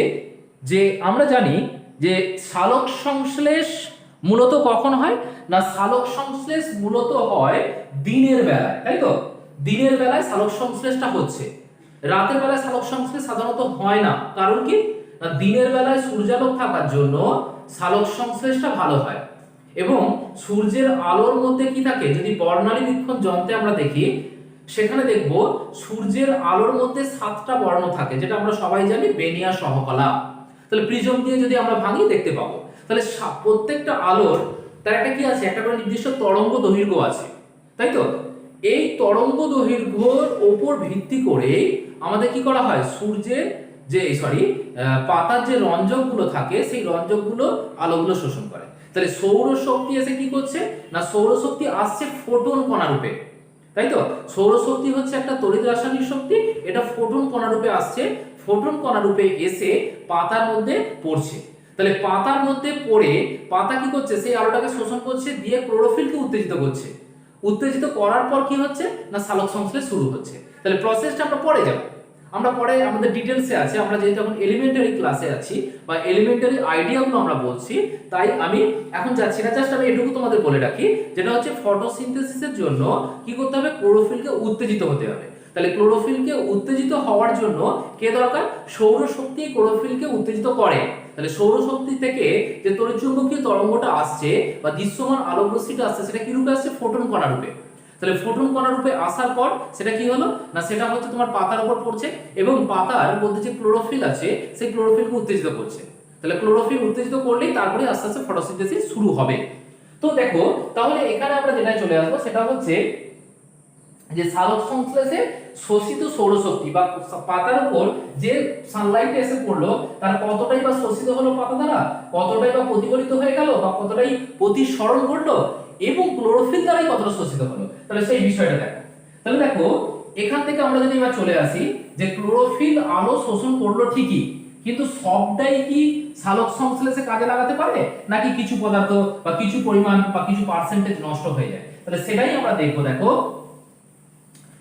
যে আমরা জানি যে সালোক সংশ্লেষ মূলত কখন হয় না, সালোক সংশ্লেষ মূলত হয় দিনের বেলায়, তাই তো, দিনের বেলায় সালোক সংশ্লেষটা হচ্ছে, রাতের বেলায় সালোক সংশ্লেষ সাধারণত হয় না। কারণ কি না, দিনের বেলায় সূর্যালোক থাকার জন্য সালোক সংশ্লেষটা ভালো হয়, এবং সূর্যের আলোর মধ্যে কি থাকে, যদি বর্ণালী বীক্ষণ যন্ত্রে আমরা দেখি সেখানে দেখব সূর্যের আলোর মধ্যে 7টা বর্ণ থাকে, যেটা আমরা সবাই জানি বেনিয়া সহকলা। তাহলে প্রিজম দিয়ে যদি আমরা ভাঙি দেখতে পাবো, তাহলে প্রত্যেকটা আলোর তার একটা কি আছে, একটা করে নির্দিষ্ট তরঙ্গ দৈর্ঘ্য আছে, তাই তো, এই তরঙ্গ দৈর্ঘ্যর উপর ভিত্তি করে আমাদের কি করা হয়, সূর্যের যে পাতার যে রঞ্জকগুলো থাকে সেই রঞ্জকগুলো আলোগুলো শোষণ করে। তাহলে সৌরশক্তি এসে কি করছে না, সৌরশক্তি আসছে ফোটন কণা রূপে, তাই তো, সৌরশক্তি হচ্ছে একটা তড়িৎ রাসায়নিক শক্তি, এটা ফোটন কণা রূপে আসছে, ফোটন কণা রূপে এসে পাতার মধ্যে পড়ছে। তাহলে পাতার মধ্যে পড়ে পাতা কি করছে, সেই আলোটাকে শোষণ করছে, দিয়ে ক্লোরোফিলকে উত্তেজিত করছে, উত্তেজিত করার পর কি হচ্ছে না, সালোক সংশ্লেষ শুরু হচ্ছে। তাহলে প্রসেসটা আমরা পরে যাব, আমরা পরে আমাদের ডিটেলসে আছে, আমরা যেহেতু এখন এলিমেন্টারি ক্লাসে আছি বা এলিমেন্টারি আইডিয়াগুলো আমরা বলছি, তাই আমি এখন যাচ্ছি না, জাস্ট আমি এটুকু তোমাদের বলে রাখি, যেটা হচ্ছে ফটোসিনথেসিসের জন্য কি করতে হবে, ক্লোরোফিলকে উত্তেজিত হতে হবে। তাহলে ক্লোরোফিলকে উত্তেজিত হওয়ার জন্য কে দরকার, সৌরশক্তি ক্লোরোফিলকে উত্তেজিত করে। তাহলে সৌরশক্তি থেকে যে তড়িৎচুম্বকীয় তরঙ্গটা আসছে বা দৃশ্যমান আলোক রশ্মিটা আসছে, সেটা কি রূপে আসছে, ফোটন কণা রূপে। তাহলে ফোটন কণা রূপে আসার পর সেটা কি হলো না, সেটা হচ্ছে তোমার পাতার উপর পড়ছে, এবং পাতার মধ্যে যে ক্লোরোফিল আছে সেই ক্লোরোফিলকে উত্তেজিত করছে। তাহলে ক্লোরোফিল উত্তেজিত করলেই তারপরে আস্তে আস্তে ফটোসিনথেসিস শুরু হবে। তো দেখো তাহলে এখানে আমরা যেটা চলে আসবো সেটা হচ্ছে যে সালোক সংশ্লেষে শোষিত সৌরশক্তি বা পাতার উপর যে সানলাইট এসে পড়লো তার কতটাই বা শোষিত হলো পাতা দ্বারা, কতটাই বা প্রতিফলিত হয়ে গেল বা কতটাই প্রতিসরণ ঘটলো এবং ক্লোরোফিল দ্বারাই কতটা শোষিত হলো, তাহলে সেই বিষয়টা দেখো। তাহলে দেখো এখান থেকে আমরা যদি এবার চলে আসি যে ক্লোরোফিল আলো শোষণ করলো ঠিকই, কিন্তু সবটাই কি সালোক সংশ্লেষে কাজে লাগাতে পারে নাকি কিছু পদার্থ বা কিছু পরিমাণ বা কিছু পার্সেন্টেজ নষ্ট হয়ে যায়, তাহলে সেটাই আমরা দেখবো। দেখো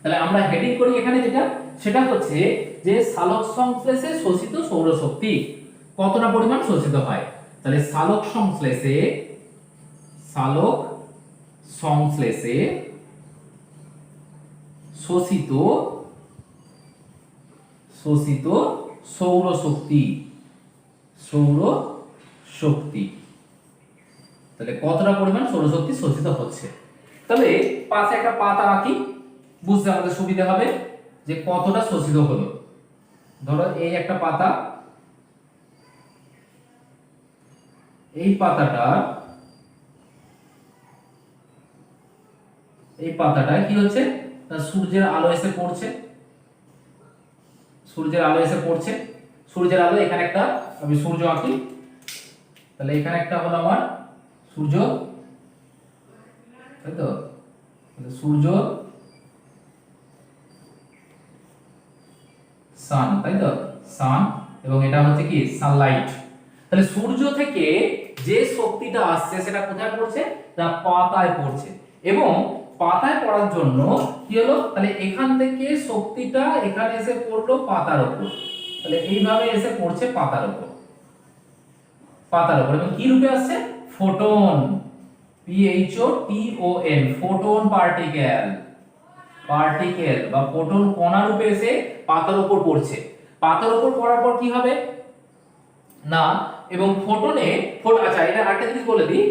তাহলে আমরা হেডিং করি এখানে যেটা, সেটা হচ্ছে যে সালোক সংশ্লেষে শোষিত সৌরশক্তি কতটা পরিমাণ শোষিত হয়। তাহলে সালোক সংশ্লেষে শোষিত সৌরশক্তি তাহলে কতটা পরিমাণ সৌরশক্তি শোষিত হচ্ছে। তাহলে পাশে একটা পাতা আঁকি, বুঝতে আমাদের সুবিধা হবে যে কতটা শোষিত হলো। ধরো এই একটা পাতা, এই পাতাটা কি হচ্ছে, সূর্যের আলো এসে পড়ছে, সূর্যের আলো এখানে একটা আমি সূর্য আঁকি। তাহলে এখানে একটা হলো আমার সূর্য, তাই তো, সূর্য সান, তাই তো, সান, এবং এটা হচ্ছে কি সানলাইট। তাহলে সূর্য থেকে যে শক্তিটা আসছে সেটা কোথায় পড়ছে, না পাতায় পড়ছে, এবং পাতায় পড়ার জন্য কি হলো, তাহলে এখান থেকে শক্তিটা এখানে এসে পড়লো পাতার উপর, তাহলে এইভাবে এসে পড়ছে পাতার উপর, এবং কি রূপে আসছে, ফোটন, PHOTON, ফোটন পার্টিকেল বা ফোটন কণা রূপে এসে পাতার উপর পড়ছে। পাতার উপর পড়ার পর কি হবে না, এবং আচ্ছা এটা আরেকটা জিনিস বলে দিই,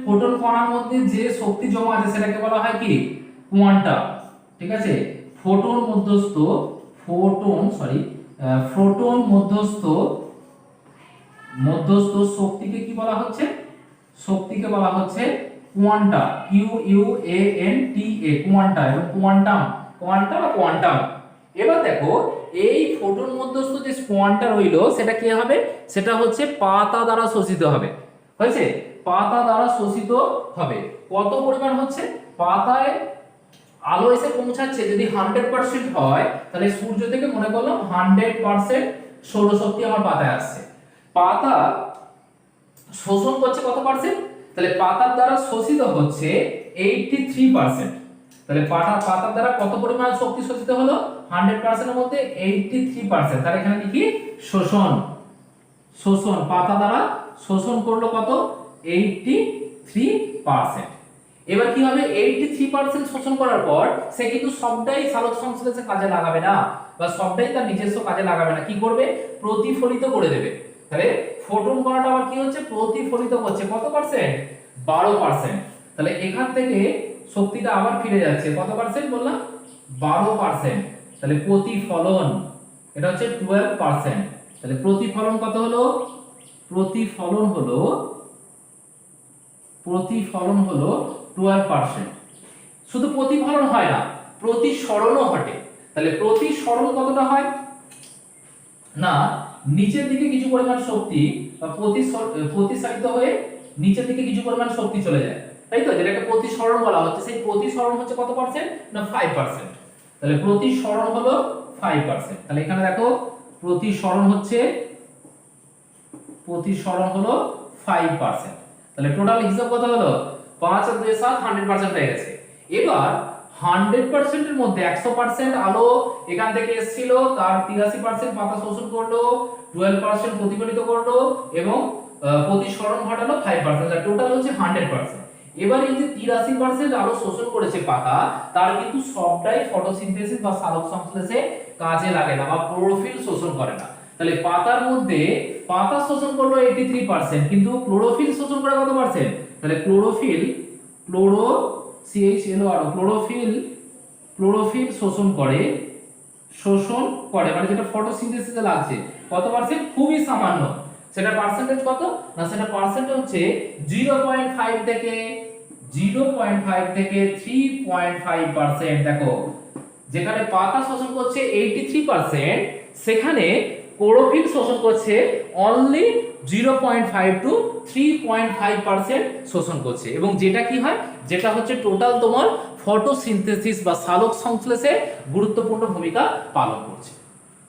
ফোটন কণার মধ্যে যে শক্তি জমা আছে সেটাকে বলা হয় কি কোয়ান্টাম, ঠিক আছে। ফোটন মধ্যস্থ শক্তিকে কি বলা হচ্ছে, কোয়ান্টা, QUANTA, কোয়ান্টা, এবং কোয়ান্টাম। এবার দেখো এই ফোটন মধ্যস্থ যে কোয়ান্টা রইলো সেটা কি হবে, সেটা হচ্ছে পাতা দ্বারা শোষিত হবে, হয়েছে, পাতা দ্বারা শোষিত হবে। কত পরিমাণ হচ্ছে, পাতায় আলো এসে পৌঁছাচ্ছে যদি 100% হয়, তাহলে সূর্য থেকে মনে করলাম 100% সৌরশক্তি আমার পাতায় আসছে। পাতা শোষণ করছে কত পার্সেন্ট, তাহলে পাতার দ্বারা শোষিত হচ্ছে 83%। তাহলে পাতার দ্বারা কত পরিমাণ শক্তি শোষিত হলো, 100% এর মধ্যে 83%। তাহলে এখানে লিখি শোষণ, পাতা দ্বারা শোষণ করলো কত, 83%। এবার কি হবে, 83% শোষণ করার পর সে কিন্তু সবটাই সালোক সংশ্লেষে কাজে লাগাবে না, বা সবটাই তার নিজস্ব কাজে লাগাবে না, কি করবে, প্রতিফলিত করে দেবে। তাহলে ফোটন কণাটা আবার কি হচ্ছে, প্রতিফলিত করছে কত পার্সেন্ট, 12%। তাহলে এখান থেকে শক্তিটা আবার ফিরে যাচ্ছে কত পার্সেন্ট বললাম, 12%। তাহলে প্রতিফলন এটা হচ্ছে 12%। তাহলে প্রতিফলন কত হলো, প্রতিফলন হলো 12%। শুধু প্রতিফলন হয় না, প্রতিসরণও ঘটে। তাহলে প্রতিসরণ কতটা হয় না, নিচের দিকে কিছু পরিমাণ শক্তি বা প্রতিসারিত হয়ে নিচের দিকে কিছু পরিমাণ শক্তি চলে যায়, তাই তো, যেটাকে প্রতিসরণ বলা হচ্ছে। সেই প্রতিসরণ হচ্ছে কত পার্সেন্ট, না 5%। তাহলে প্রতিসরণ হলো 5%। তাহলে এখানে দেখো প্রতিসরণ হলো 5%। তাহলে টোটাল হিসাব কত হলো, 5 আর 2 7, 100% হয়ে গেছে। এবার 100% এর মধ্যে 100% আলো এখান থেকে এসেছিল, তার 83% পাতা শোষণ করলো, 12% প্রতিফলিত করলো, এবং প্রতিসরণ ঘটালো 5%, তার টোটাল হচ্ছে 100%। এবার এই যে 83% আলো শোষণ করেছে পাতা, তার কিন্তু সবটাই ফটোসিনথেসিস বা সালোক সংশ্লেষে কাজে লাগে না, বা ক্লোরোফিল শোষণ করে না। তাহলে পাতার মধ্যে পাতা শোষণ করলো 83%, কিন্তু ক্লোরোফিল শোষণ করে কত পার্সেন্ট, তাহলে ক্লোরোফিল শোষণ করে মানে যেটা ফটোসিনথেসিসে লাগছে কত পার্সেন্ট, খুবই সামান্য। সেটা পার্সেন্টেজ কত, না সেটা পার্সেন্টেজ হচ্ছে 0.5 থেকে 3.5%। দেখো যেখানে পাতা শোষণ করছে 83%, সেখানে ক্লোরোফিল শোষণ করছে অনলি 0.5 টু 3.5% শোষণ করছে। এবং যেটা কি হয়, যেটা হচ্ছে টোটাল তোমার ফটোসিনথেসিস বা সালোক সংশ্লেষে গুরুত্বপূর্ণ ভূমিকা পালন করছে।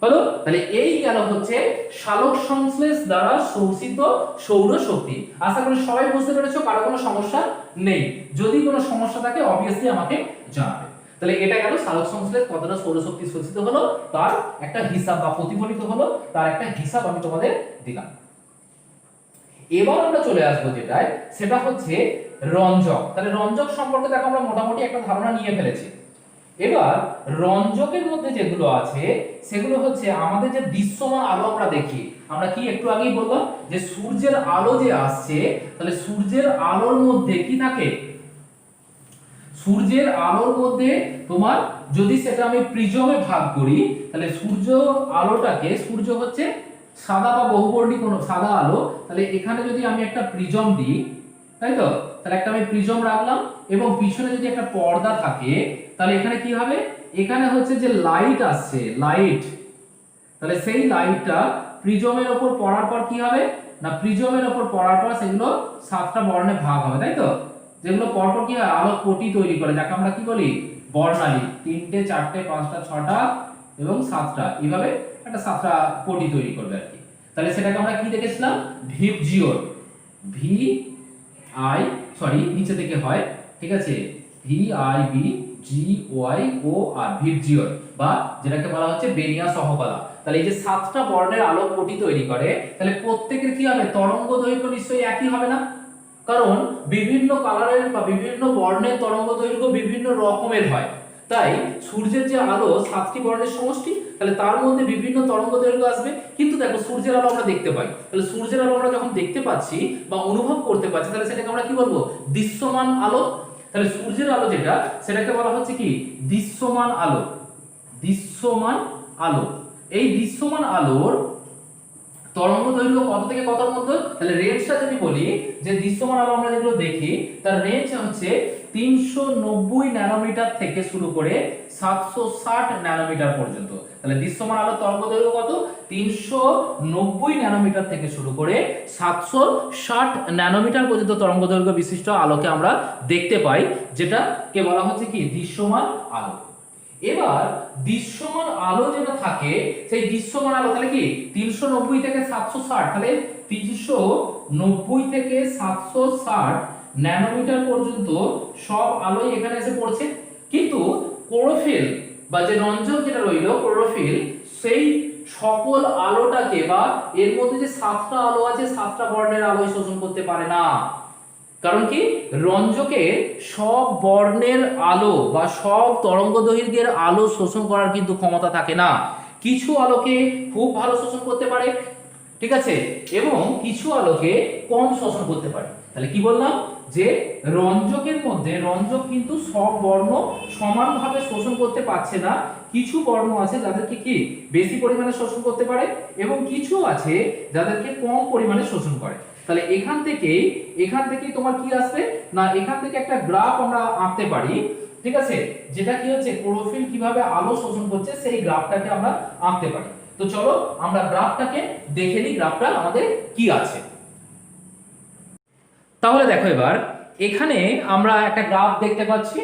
হলো, তাহলে এই গেল হচ্ছে সালোক সংশ্লেষ দ্বারা শোষিত সৌর শক্তি। আশা করি সবাই বুঝতে পেরেছো, কারো কোনো সমস্যা নেই। যদি কোনো সমস্যা থাকে অবভিয়াসলি আমাকে জানাবে। তাহলে এটা গেল সালোক সংশ্লেষ কতটা সৌরশক্তি শোষিত হলো তার একটা হিসাব বা প্রতিফলিত হলো তার একটা হিসাব আমি তোমাদের দিলাম। এবার আমরা চলে আসবো যেটায়, সেটা হচ্ছে রঞ্জক। তাহলে রঞ্জক সম্পর্কে দেখো আমরা মোটামুটি একটা ধারণা নিয়ে ফেলেছি। এবার রঞ্জকের মধ্যে যেগুলো আছে সেগুলো হচ্ছে আমাদের যে দৃশ্যমান আলো আমরা দেখি, আমরা কি একটু আগেই বললাম যে সূর্যের আলো যে আসছে, তাহলে সূর্যের আলোর মধ্যে কি থাকে, সূর্যের আলোর মধ্যে তোমার যদি সেটা আমি প্রিজমে ভাগ করি, তাহলে সূর্য আলোটাকে, সূর্য হচ্ছে সাদা বা বহুবর্ণী কোনো সাদা আলো, তাহলে এখানে যদি আমি একটা প্রিজম দিই, তাই তো, তাহলে একটা আমি প্রিজম রাখলাম এবং পিছনে যদি একটা পর্দা থাকে, তাহলে এখানে কি হবে, এখানে হচ্ছে যে লাইট আসছে, লাইট, তাহলে সেই লাইটটা প্রিজমের উপর পড়ার পর কি হবে না, প্রিজমের উপর পড়ার পর সেগুলো 7টা বর্ণে ভাগ হবে, তাই তো, যেগুলো পরপর কি হয় আলো কোটি তৈরি করে, যাকে আমরা কি বলি বর্ণালী, 3টে 4টে 5টা 6টা এবং 7টা, এইভাবে একটা 7টা কোটি তৈরি করবে আর কি। তাহলে সেটাকে আমরা কি দেখেছিলাম, ভিবজিওর, ভি আই সরি নিচে থেকে হয়, ঠিক আছে, V I B G Y O R, VIBGYOR, বা যেটাকে বলা হচ্ছে বেনিয়া সহকলা। তাহলে এই যে 7টা বর্ণের আলোক কোটি তৈরি করে, তাহলে প্রত্যেকের কি হবে, তরঙ্গ দৈর্ঘ্য নিশ্চয়ই একই হবে না, কারণ বিভিন্ন কালারের বা বিভিন্ন বর্ণের তরঙ্গ দৈর্ঘ্য বিভিন্ন রকমের হয়। তাই সূর্যের যে আলো 7টি বর্ণের সমষ্টি, তাহলে তার মধ্যে বিভিন্ন তরঙ্গ দৈর্ঘ্য আসবে। কিন্তু দেখো সূর্যের আলো আমরা দেখতে পাই, তাহলে সূর্যের আলো আমরা যখন দেখতে পাচ্ছি বা অনুভব করতে পাচ্ছি, তাহলে সেটাকে আমরা কি বলবো, দৃশ্যমান আলো। তাহলে সূর্যের আলো যেটা, সেটাকে বলা হচ্ছে কি দৃশ্যমান আলো, দৃশ্যমান আলো। এই দৃশ্যমান আলোর তরঙ্গ দৈর্ঘ্য কত থেকে কতর মধ্যে, তাহলে রেঞ্জটা যদি বলি যে দৃশ্যমান আলো আমরা যেগুলো দেখি তার রেঞ্জ হচ্ছে 390 ন্যানোমিটার থেকে শুরু করে 760 ন্যানোমিটার পর্যন্ত। তাহলে দৃশ্যমান আলোর তরঙ্গ দৈর্ঘ্য কত, 390 ন্যানোমিটার থেকে শুরু করে 760 ন্যানোমিটার পর্যন্ত তরঙ্গ দৈর্ঘ্য বিশিষ্ট আলোকে আমরা দেখতে পাই, যেটাকে বলা হচ্ছে কি দৃশ্যমান আলো। এবার দৃশ্যমান আলো যেটা থাকে, সেই দৃশ্যমান আলো তাহলে কি 390 থেকে 760, তাহলে 390 থেকে 760 ন্যানোমিটার পর্যন্ত সব আলোই এখানে এসে পড়ছে। কিন্তু ক্লোরোফিল বা যে রঞ্জক যেটা রইল ক্লোরোফিল, সেই সকল আলোটাকে বা এর মধ্যে যে 7টা আলো আছে 7টা বর্ণের আলোই শোষণ করতে পারে না। কারণ কি, রঞ্জকের সব বর্ণের আলো বা সব তরঙ্গ দৈর্ঘ্যের আলো শোষণ করার কিন্তু ক্ষমতা থাকে না। কিছু আলোকে খুব ভালো শোষণ করতে পারে, ঠিক আছে, এবং কিছু আলোকে কম শোষণ করতে পারে। তাহলে কি বললাম যে রঞ্জকের মধ্যে, রঞ্জক কিন্তু সব বর্ণ সমানভাবে শোষণ করতে পারছে না। কিছু বর্ণ আছে যাদেরকে কি বেশি পরিমাণে শোষণ করতে পারে এবং কিছু আছে যাদেরকে কম পরিমাণে শোষণ করে। তাহলে এখান থেকেই তোমার কি আসবে না, এখান থেকে একটা গ্রাফ আমরা আঁকতে পারি, ঠিক আছে, যেটা কি হচ্ছে ক্লোরোফিল কিভাবে আলো শোষণ করছে সেই গ্রাফটাকে আমরা আঁকতে পারি। তো চলো আমরা গ্রাফটাকে দেখে নিই, গ্রাফটা আমাদের কি আছে। তাহলে দেখো এবার এখানে আমরা একটা গ্রাফ দেখতে পাচ্ছি,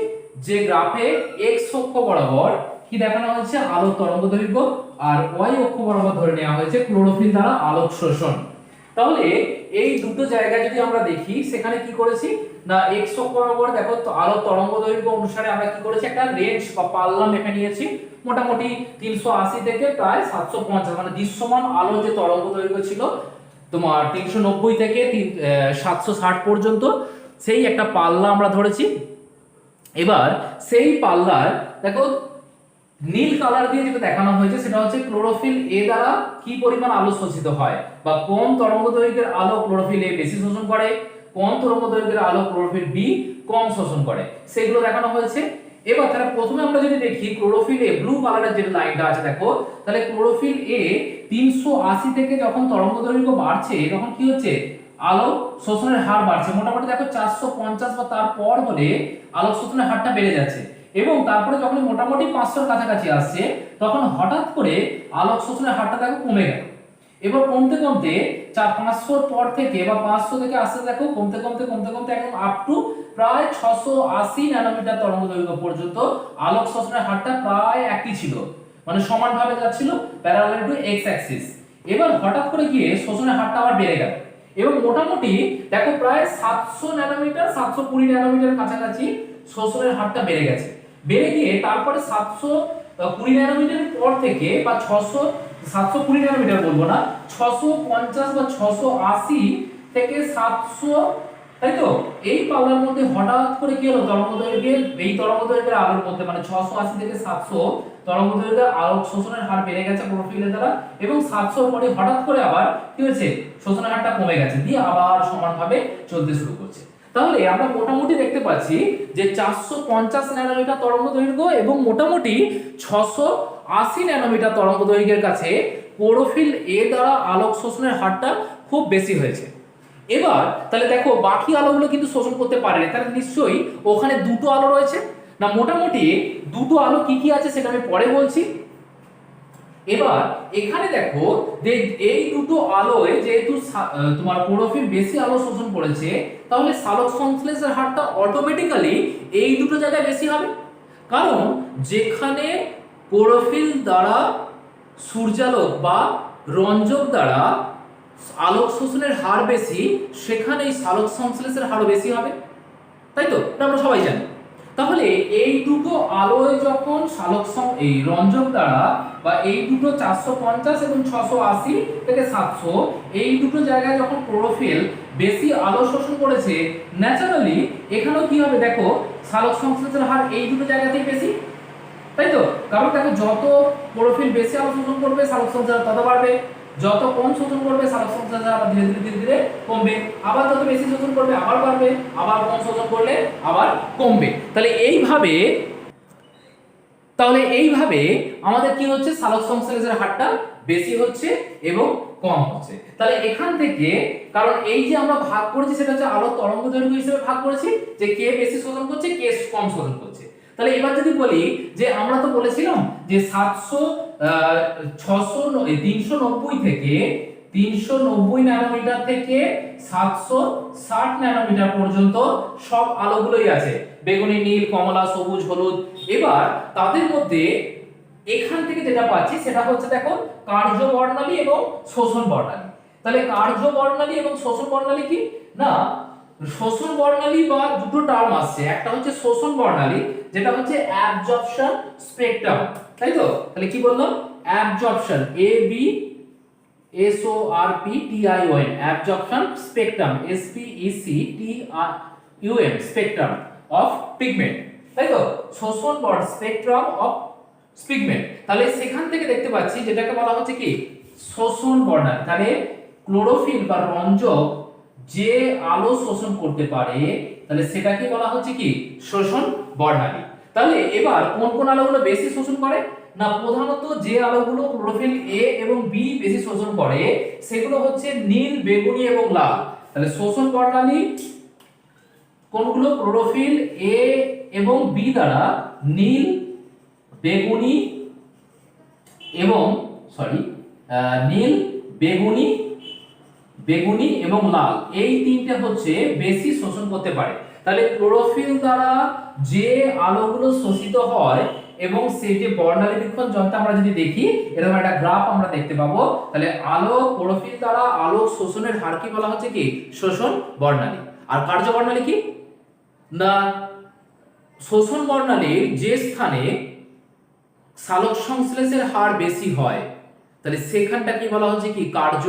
যে গ্রাফে এক্স অক্ষ বরাবর কি দেখানো হয়েছে, আলোক তরঙ্গ দৈর্ঘ্য, আর ওয়াই অক্ষ বরাবর ধরে নেওয়া হয়েছে ক্লোরোফিল দ্বারা আলোক শোষণ। তাহলে এই দুটো জায়গায় যদি আমরা দেখি, সেখানে কি করেছি না, এক্স অক্ষ বরাবর দেখো তো আলো তরঙ্গ দৈর্ঘ্য অনুসারে আমরা কি করেছি, একটা রেঞ্জ বা পাল্লা মেপে নিয়েছি, মোটামুটি 380 থেকে প্রায় 750, মানে দৃশ্যমান আলো যে তরঙ্গ দৈর্ঘ্য ছিল তোমার 390 থেকে 760 পর্যন্ত, সেই একটা পাল্লা আমরা ধরেছি। এবার সেই পাল্লার দেখো নীল কালার দিয়ে যেটা দেখানো হয়েছে, সেটা হচ্ছে ক্লোরোফিল এ দ্বারা কি পরিমাণ আলো শোষিত হয়, বা কোন তরঙ্গ দৈর্ঘ্যের আলো ক্লোরোফিল এ বেশি শোষণ করে, কোন তরঙ্গ দৈর্ঘ্যের আলো ক্লোরোফিল বি কম শোষণ করে, সেগুলো দেখানো হয়েছে। এবার তাহলে প্রথমে আমরা যদি দেখি ক্লোরোফিল এ ব্লু কালারের যে লাইনটা আছে দেখো, তাহলে ক্লোরোফিল এ 380 থেকে যখন তরঙ্গ দৈর্ঘ্য বাড়ছে, তখন কি হচ্ছে আলো শোষণের হার বাড়ছে, মোটামুটি দেখো 450 বা তারপর হলে আলোক শোষণের হারটা বেড়ে যাচ্ছে। এবং তারপরে যখন মোটামুটি 500 কাছাকাছি আসছে তখন হঠাৎ করে আলোক শোষণের হারটা দেখো কমে গেল। এবার কমতে কমতে 500 পর থেকে বা 500 থেকে আস্তে দেখো কমতে কমতে কমতে কমতে একদম আপ টু প্রায় 680 ন্যানোমিটার তরঙ্গদৈর্ঘ্য পর্যন্ত আলোক শোষণের হারটা প্রায় একই ছিল, মানে সমানভাবে যাচ্ছিল প্যারালাল টু এক্স অ্যাক্সিস। এবার হঠাৎ করে গিয়ে শোষণের হারটা আবার বেড়ে গেল এবং মোটামুটি দেখো প্রায় 700 ন্যানোমিটার 720 ন্যানোমিটার কাছাকাছি শোষণের হারটা বেড়ে গেছে। বেড়ে গিয়ে তারপরে 720 ন্যানোমিটার পর থেকে বা 720 ন্যানোমিটার বলবো না, 650 বা 680 থেকে 700, তাই তো এই পাওয়ার মধ্যে হঠাৎ করে কি হলো তরঙ্গদৈর্ঘ্যের এই তরঙ্গদৈর্ঘ্যের আলোর মধ্যে মানে 680 থেকে 700 তরঙ্গদৈর্ঘ্যের আলোক শোষণের হার বেড়ে গেছে ক্লোরোফিলের দ্বারা এবং 700 পরে হঠাৎ করে আবার কি হয়েছে শোষণের হারটা কমে গেছে দিয়ে আবার সমানভাবে চলতে শুরু করছে। তাহলে আমরা মোটামুটি দেখতে পাচ্ছি যে 450 ন্যানোমিটার তরঙ্গদৈর্ঘ্য এবং মোটামুটি 680 ন্যানোমিটার তরঙ্গদৈর্ঘ্যের কাছে ক্লোরোফিল এ দ্বারা আলোক শোষণের হারটা খুব বেশি হয়েছে। এবার তাহলে দেখো বাকি আলোগুলো কিন্তু শোষণ করতে পারেনি, তাহলে নিশ্চয়ই ওখানে দুটো আলো রয়েছে না, মোটামুটি দুটো আলো কি কি আছে সেটা আমি পরে বলছি। এবার এখানে দেখো যে এই দুটো আলোয় যেহেতু তোমার ক্লোরোফিল বেশি আলো শোষণ করেছে তাহলে সালোক সংশ্লেষের হারটা অটোমেটিক্যালি এই দুটো জায়গায় বেশি হবে, কারণ যেখানে ক্লোরোফিল দ্বারা সূর্যালোক বা রঞ্জক দ্বারা আলোক শোষণের হার বেশি সেখানে এই সালোক সংশ্লেষের হারও বেশি হবে, তাই তো আমরা সবাই জানি। তাহলে এই দুটো আলোয় যখন এই রঞ্জক দ্বারা বা এই দুটো 450 এবং 680 থেকে 700 এই দুটো জায়গায় যখন ক্লোরোফিল বেশি আলো শোষণ করেছে ন্যাচারালি এখানেও কি হবে দেখো সালোক সংশ্লেষের হার এই দুটো জায়গাতেই বেশি, তাই তো কারণ দেখো যত ক্লোরোফিল বেশি আলো শোষণ করবে সালোক সংশ্লেষ তত বাড়বে, যত কম শোষণ করবে সালোক সংশ্লেষ আবার ধীরে ধীরে ধীরে ধীরে কমবে, আবার যত বেশি শোষণ করবে আবার বাড়বে, আবার কম শোষণ করলে আবার কমবে। তাহলে এইভাবে আমাদের কি হচ্ছে সালোক সংশ্লেষের হারটা বেশি হচ্ছে এবং কম হচ্ছে। তাহলে এখান থেকে কারণ এই যে আমরা ভাগ করেছি সেটা হচ্ছে আলোর তরঙ্গদৈর্ঘ্য হিসেবে ভাগ করেছি যে কে বেশি শোষণ করছে কে কম শোষণ করছে। তাহলে এবার যদি বলি যে আমরা তো বলেছিলাম যে 390 থেকে 390 ন্যানোমিটার থেকে 760 ন্যানোমিটার পর্যন্ত সব আলোগুলোই আছে, বেগুনি, নীল, কমলা, সবুজ, হলুদ। এবার তাদের মধ্যে এখান থেকে যেটা পাচ্ছি সেটা হচ্ছে দেখো কার্য বর্ণালী এবং শোষণ বর্ণালী। তাহলে কার্য বর্ণালী এবং শোষণ বর্ণালী কি না, শোষণ বর্ণালী বা দুটো টার্ম আসছে, একটা হচ্ছে শোষণ বর্ণালী যেটা হচ্ছে অ্যাবজর্পশন স্পেকট্রাম, তাই তো। তাহলে কি বললাম absorption ABSORPTION absorption spectrum SPECTRUM spectrum of pigment, তাই তো শোষণ স্পেকট্রাম অফ পিগমেন্ট। তাহলে সেখান থেকে দেখতে পাচ্ছি যেটাকে বলা হচ্ছে কি শোষণ বর্ণালী। তাহলে ক্লোরোফিল বা রঞ্জক যে আলো শোষণ করতে পারে তাহলে সেটাকে বলা হচ্ছে কি শোষণ বর্ণালী। তাহলে এবার কোন কোন আলোগুলো বেশি শোষণ করে না, প্রধানত যে আলোগুলো ক্লোরোফিল এ এবং বি বেশি শোষণ করে সেগুলো হচ্ছে নীল, বেগুনি এবং লাল। তাহলে শোষণ বর্ণালী কোনগুলো ক্লোরোফিল এ এবং বি দ্বারা নীল, বেগুনি এবং লাল এই তিনটে হচ্ছে বেশি শোষণ করতে পারে। তাহলে ক্লোরোফিল দ্বারা যে আলোগুলো শোষিত হয় এবং সেই যে বর্ণালী বীক্ষণ যন্ত্র আমরা যদি দেখি এরকম একটা গ্রাফ আমরা দেখতে পাবো, তাহলে ক্লোরোফিল দ্বারা আলোক শোষণের হার কি বলা হচ্ছে কি শোষণ বর্ণালী। আর কার্য বর্ণালী কি না, শোষণ বর্ণালীর যে স্থানে সালোক সংশ্লেষের হার বেশি হয় তাহলে সেখানটা কি বলা হচ্ছে কি কার্য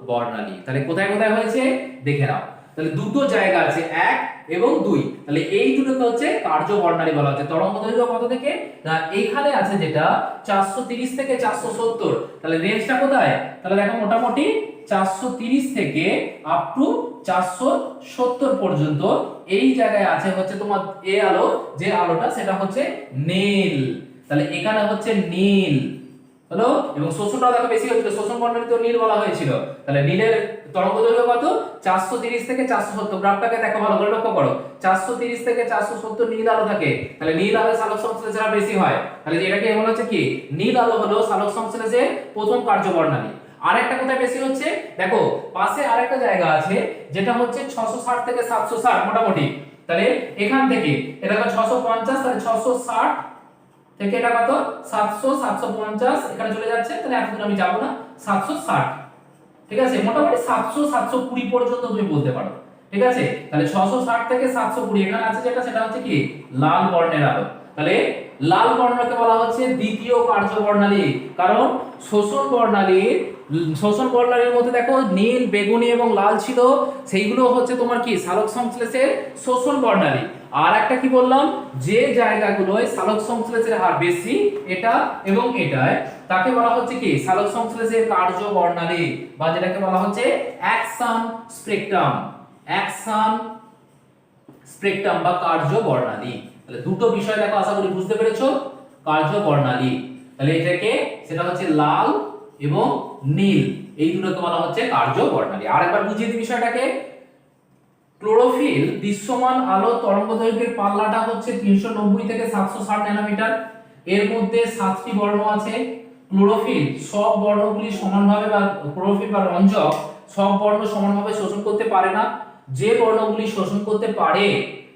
বর্ণালী। তাহলে কোথায় কোথায় হয়েছে দেখে নাও, তাহলে দুটো জায়গা আছে 1 এবং 2, তাহলে এই দুটোকে হচ্ছে কার্য বর্ণালী বলা হচ্ছে। তরঙ্গদৈর্ঘ্য কত থেকে না এইখানে আছে যেটা 430 থেকে 470, তাহলে রেঞ্জটা কোথায় তাহলে দেখো মোটামুটি 430 থেকে আপ টু 470 পর্যন্ত এই জায়গায় আছে হচ্ছে তোমার এই আলো, যে আলোটা সেটা হচ্ছে নীল। তাহলে এখানে হচ্ছে নীল, হলো, এবং শোষণটাও দেখো বেশি হচ্ছিল, শোষণ বর্ণালীতে নীল বলা হয়েছিল। তাহলে নীলের তরঙ্গদৈর্ঘ্য কত? 430 থেকে 470। গ্রাফটাকে দেখো ভালো করে লক্ষ্য করো, 430 থেকে 470 নীল আলো থাকে। তাহলে নীল আলো সালোক সংশ্লেষের হার বেশি হয়। তাহলে এটাকে বলা হচ্ছে কি, নীল আলো হলো সালোক সংশ্লেষের প্রথম কার্যবর্ণালী। আরেকটা কোথায় বেশি হচ্ছে দেখো, পাশে আরেকটা জায়গা আছে যেটা হচ্ছে 660 থেকে 760 মোটামুটি। তাহলে এখান থেকে এটা কত? 650, তাহলে 660 থেকে এটা কত? 700, 750 এখানে চলে যাচ্ছে। তাহলে এতদূর আমি যাব না, 760, ঠিক আছে? মোটামুটি 700, 720 পর্যন্ত তুমি বলতে পারো, ঠিক আছে? তাহলে 660 থেকে 720 এখানে আছে যেটা, সেটা হচ্ছে কি লাল বর্ণের আলো। তাহলে লাল বর্ণকে বলা হচ্ছে দ্বিতীয় কার্যবর্ণালী। কারণ শোষণ বর্ণালীর মধ্যে দেখো নীল, বেগুনি এবং লাল ছিল, সেইগুলো হচ্ছে তোমার কি সালোক সংশ্লেষের শোষণ বর্ণালী। আর একটা কি বললাম, যে জায়গাগুলোয় সালোক সংশ্লেষের হার বেশি, এটা এবং এটায়, তাকে বলা হচ্ছে কি সালোক সংশ্লেষের কার্যবর্ণালী, বা যেটাকে বলা হচ্ছে অ্যাকশন স্পেকট্রাম। অ্যাকশন স্পেকট্রাম বা কার্যবর্ণালী। তাহলে দুটো বিষয় দেখো, আশা করি বুঝতে পেরেছো। কার্যবর্ণালী, তাহলে এটাকে, সেটা হচ্ছে লাল এবং নীল, এই দুটোকে বলা হচ্ছে কার্যবর্ণালী। আরেকবার বুঝিয়ে দিই বিষয়টাকে। ক্লোরোফিল দৃশ্যমান আলো তরঙ্গদৈর্ঘ্যের পাল্লাটা হচ্ছে 390 থেকে 760 ন্যানোমিটার। এর মধ্যে 7টি বর্ণ আছে। ক্লোরোফিল সব বর্ণগুলি সমানভাবে, বা ক্লোরোফিল বা রঞ্জক সব বর্ণ সমানভাবে শোষণ করতে পারে না। যে বর্ণগুলি শোষণ করতে পারে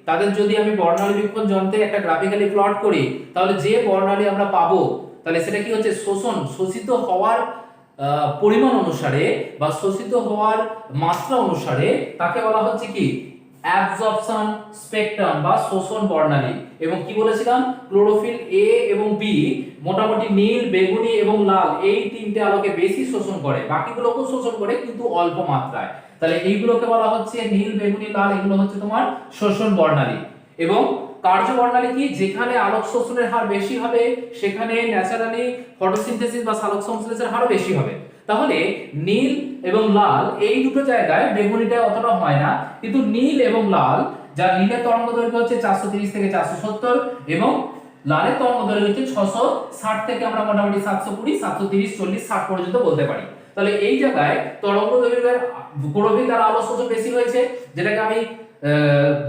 তাদের যদি আমি বর্ণালীবীক্ষণ যন্ত্রে একটা গ্রাফিক্যালি প্লট করি, তাহলে যে বর্ণালী আমরা পাবো, তাহলে সেটা কি হচ্ছে শোষিত হওয়ার পরিমাণ অনুসারে বা শোষিত হওয়ার মাত্রা অনুসারে তাকে বলা হচ্ছে কি অ্যাবজর্পশন স্পেকট্রাম বা শোষণ বর্ণালী। এবং কি বলেছিলাম, ক্লোরোফিল এ এবং বি মোটামুটি নীল, বেগুনি এবং লাল এই তিনটে আলোকে বেশি শোষণ করে, বাকিগুলোকেও শোষণ করে কিন্তু অল্প মাত্রায়। তাহলে এইগুলোকে বলা হচ্ছে নীল, বেগুনি, লাল, এগুলো হচ্ছে তোমার শোষণ বর্ণালী। এবং কার্যবর্ণালী কি, যেখানে আলোক শোষণের হার বেশি হবে সেখানে ন্যাচারালি ফটোসিনথেসিস বা সালোক সংশ্লেষের হার বেশি হবে। তাহলে নীল এবং লাল এই দুটো জায়গায় বেগুনিটা অতটা হয় না, কিন্তু নীল এবং লাল, যার নীলের তরঙ্গদৈর্ঘ্য হচ্ছে 430 থেকে 470 এবং লালের তরঙ্গদৈর্ঘ্য হচ্ছে 660 থেকে আমরা মোটামুটি 720, 730, 40, 60 পর্যন্ত বলতে পারি। তাহলে এই জায়গায় তরঙ্গদৈর্ঘ্যের ক্লোরোফিল দ্বারা আলো শোষণ বেশি হয়েছে, যেটাকে আমি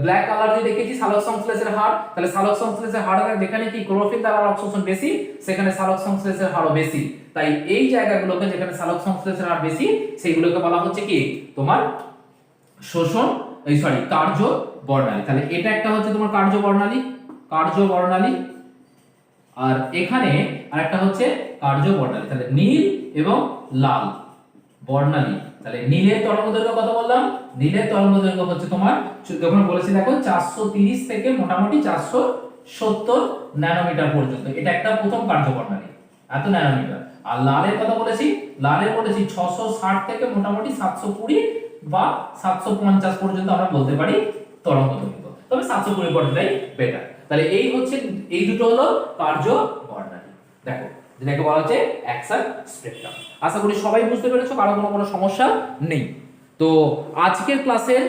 ব্ল্যাক কালার দিয়ে দেখেছি সালোক সংশ্লেষের হার। তাহলে সালোক সংশ্লেষের হার যেখানে কি ক্লোরোফিল দ্বারা আলোক শোষণ বেশি, সেখানে সালোক সংশ্লেষের হারও বেশি। তাই এই জায়গাগুলোকে যেখানে সালোক সংশ্লেষের হার বেশি, সেইগুলোকে বলা হচ্ছে কি তোমার কার্য বর্ণালী। তাহলে এটা একটা হচ্ছে তোমার কার্য বর্ণালী, আর এখানে আরেকটা হচ্ছে কার্য বর্ণালী। তাহলে নীল এবং লাল বর্ণালী। তাহলে নীলের তরঙ্গদৈর্ঘ্য কত বললাম? নীলের তরঙ্গদৈর্ঘ্য হচ্ছে তোমার, যখন বলেছি দেখো 430 থেকে মোটামুটি 470 ন্যানোমিটার পর্যন্ত, এটা একটা প্রথম কার্যবর্ণালী, এত ন্যানোমিটার। আর লালের কথা বলেছি, লালের বলেছি 660 থেকে মোটামুটি 720 বা 750 পর্যন্ত আমরা বলতে পারি তরঙ্গদৈর্ঘ্য, তবে 720 পর্যন্তই বেটার। তাহলে এই দুটো হলো কার্যবর্ণালী। দেখো, যেটাকে বলা হচ্ছে অ্যাকশন স্পেকট্রাম। আশা করি সবাই বুঝতে পেরেছো, কারো কোনো সমস্যা নেই। তো আজকের ক্লাসের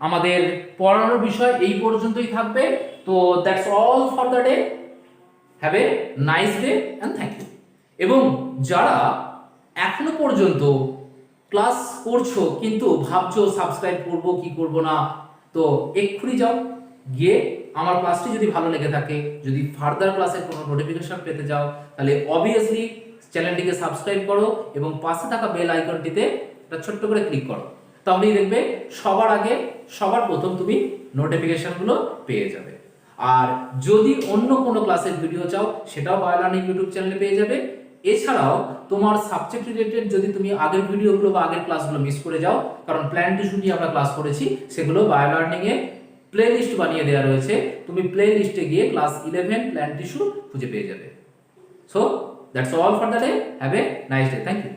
আমাদের পড়ানোর বিষয় এই পর্যন্তই থাকবে। তো that's all for the day. Have a nice day and thank you. এবং যারা এখনো পর্যন্ত ক্লাস করছো কিন্তু ভাবছো সাবস্ক্রাইব করব কি করব না, তো এক্ষুনি যাও, গিয়ে আমার ক্লাসটি যদি ভালো লেগে থাকে, যদি ফার্দার ক্লাসের কোনো নোটিফিকেশন পেতে যাও, তাহলে অবভিয়াসলি চ্যানেলটিকে সাবস্ক্রাইব করো এবং পাশে থাকা বেল আইকনটিতে একটা ছোট্ট করে ক্লিক করো। তাহলেই দেখবে সবার আগে, সবার প্রথম তুমি নোটিফিকেশনগুলো পেয়ে যাবে। আর যদি অন্য কোনো ক্লাসের ভিডিও চাও, সেটাও বায়োলার্নিং ইউটিউব চ্যানেলে পেয়ে যাবে। এছাড়াও তোমার সাবজেক্ট রিলেটেড যদি তুমি আগের ভিডিওগুলো বা আগের ক্লাসগুলো মিস করে যাও, কারণ প্ল্যান টিস্যু নিয়ে আমরা ক্লাস করেছি, সেগুলো বায়োলার্নিং এ প্লে লিস্ট বানিয়ে দেওয়া রয়েছে, তুমি প্লে লিস্টে গিয়ে ক্লাস 11 প্ল্যান টিস্যু খুঁজে পেয়ে যাবে। So that's all for the day. Have a nice day. Thank you.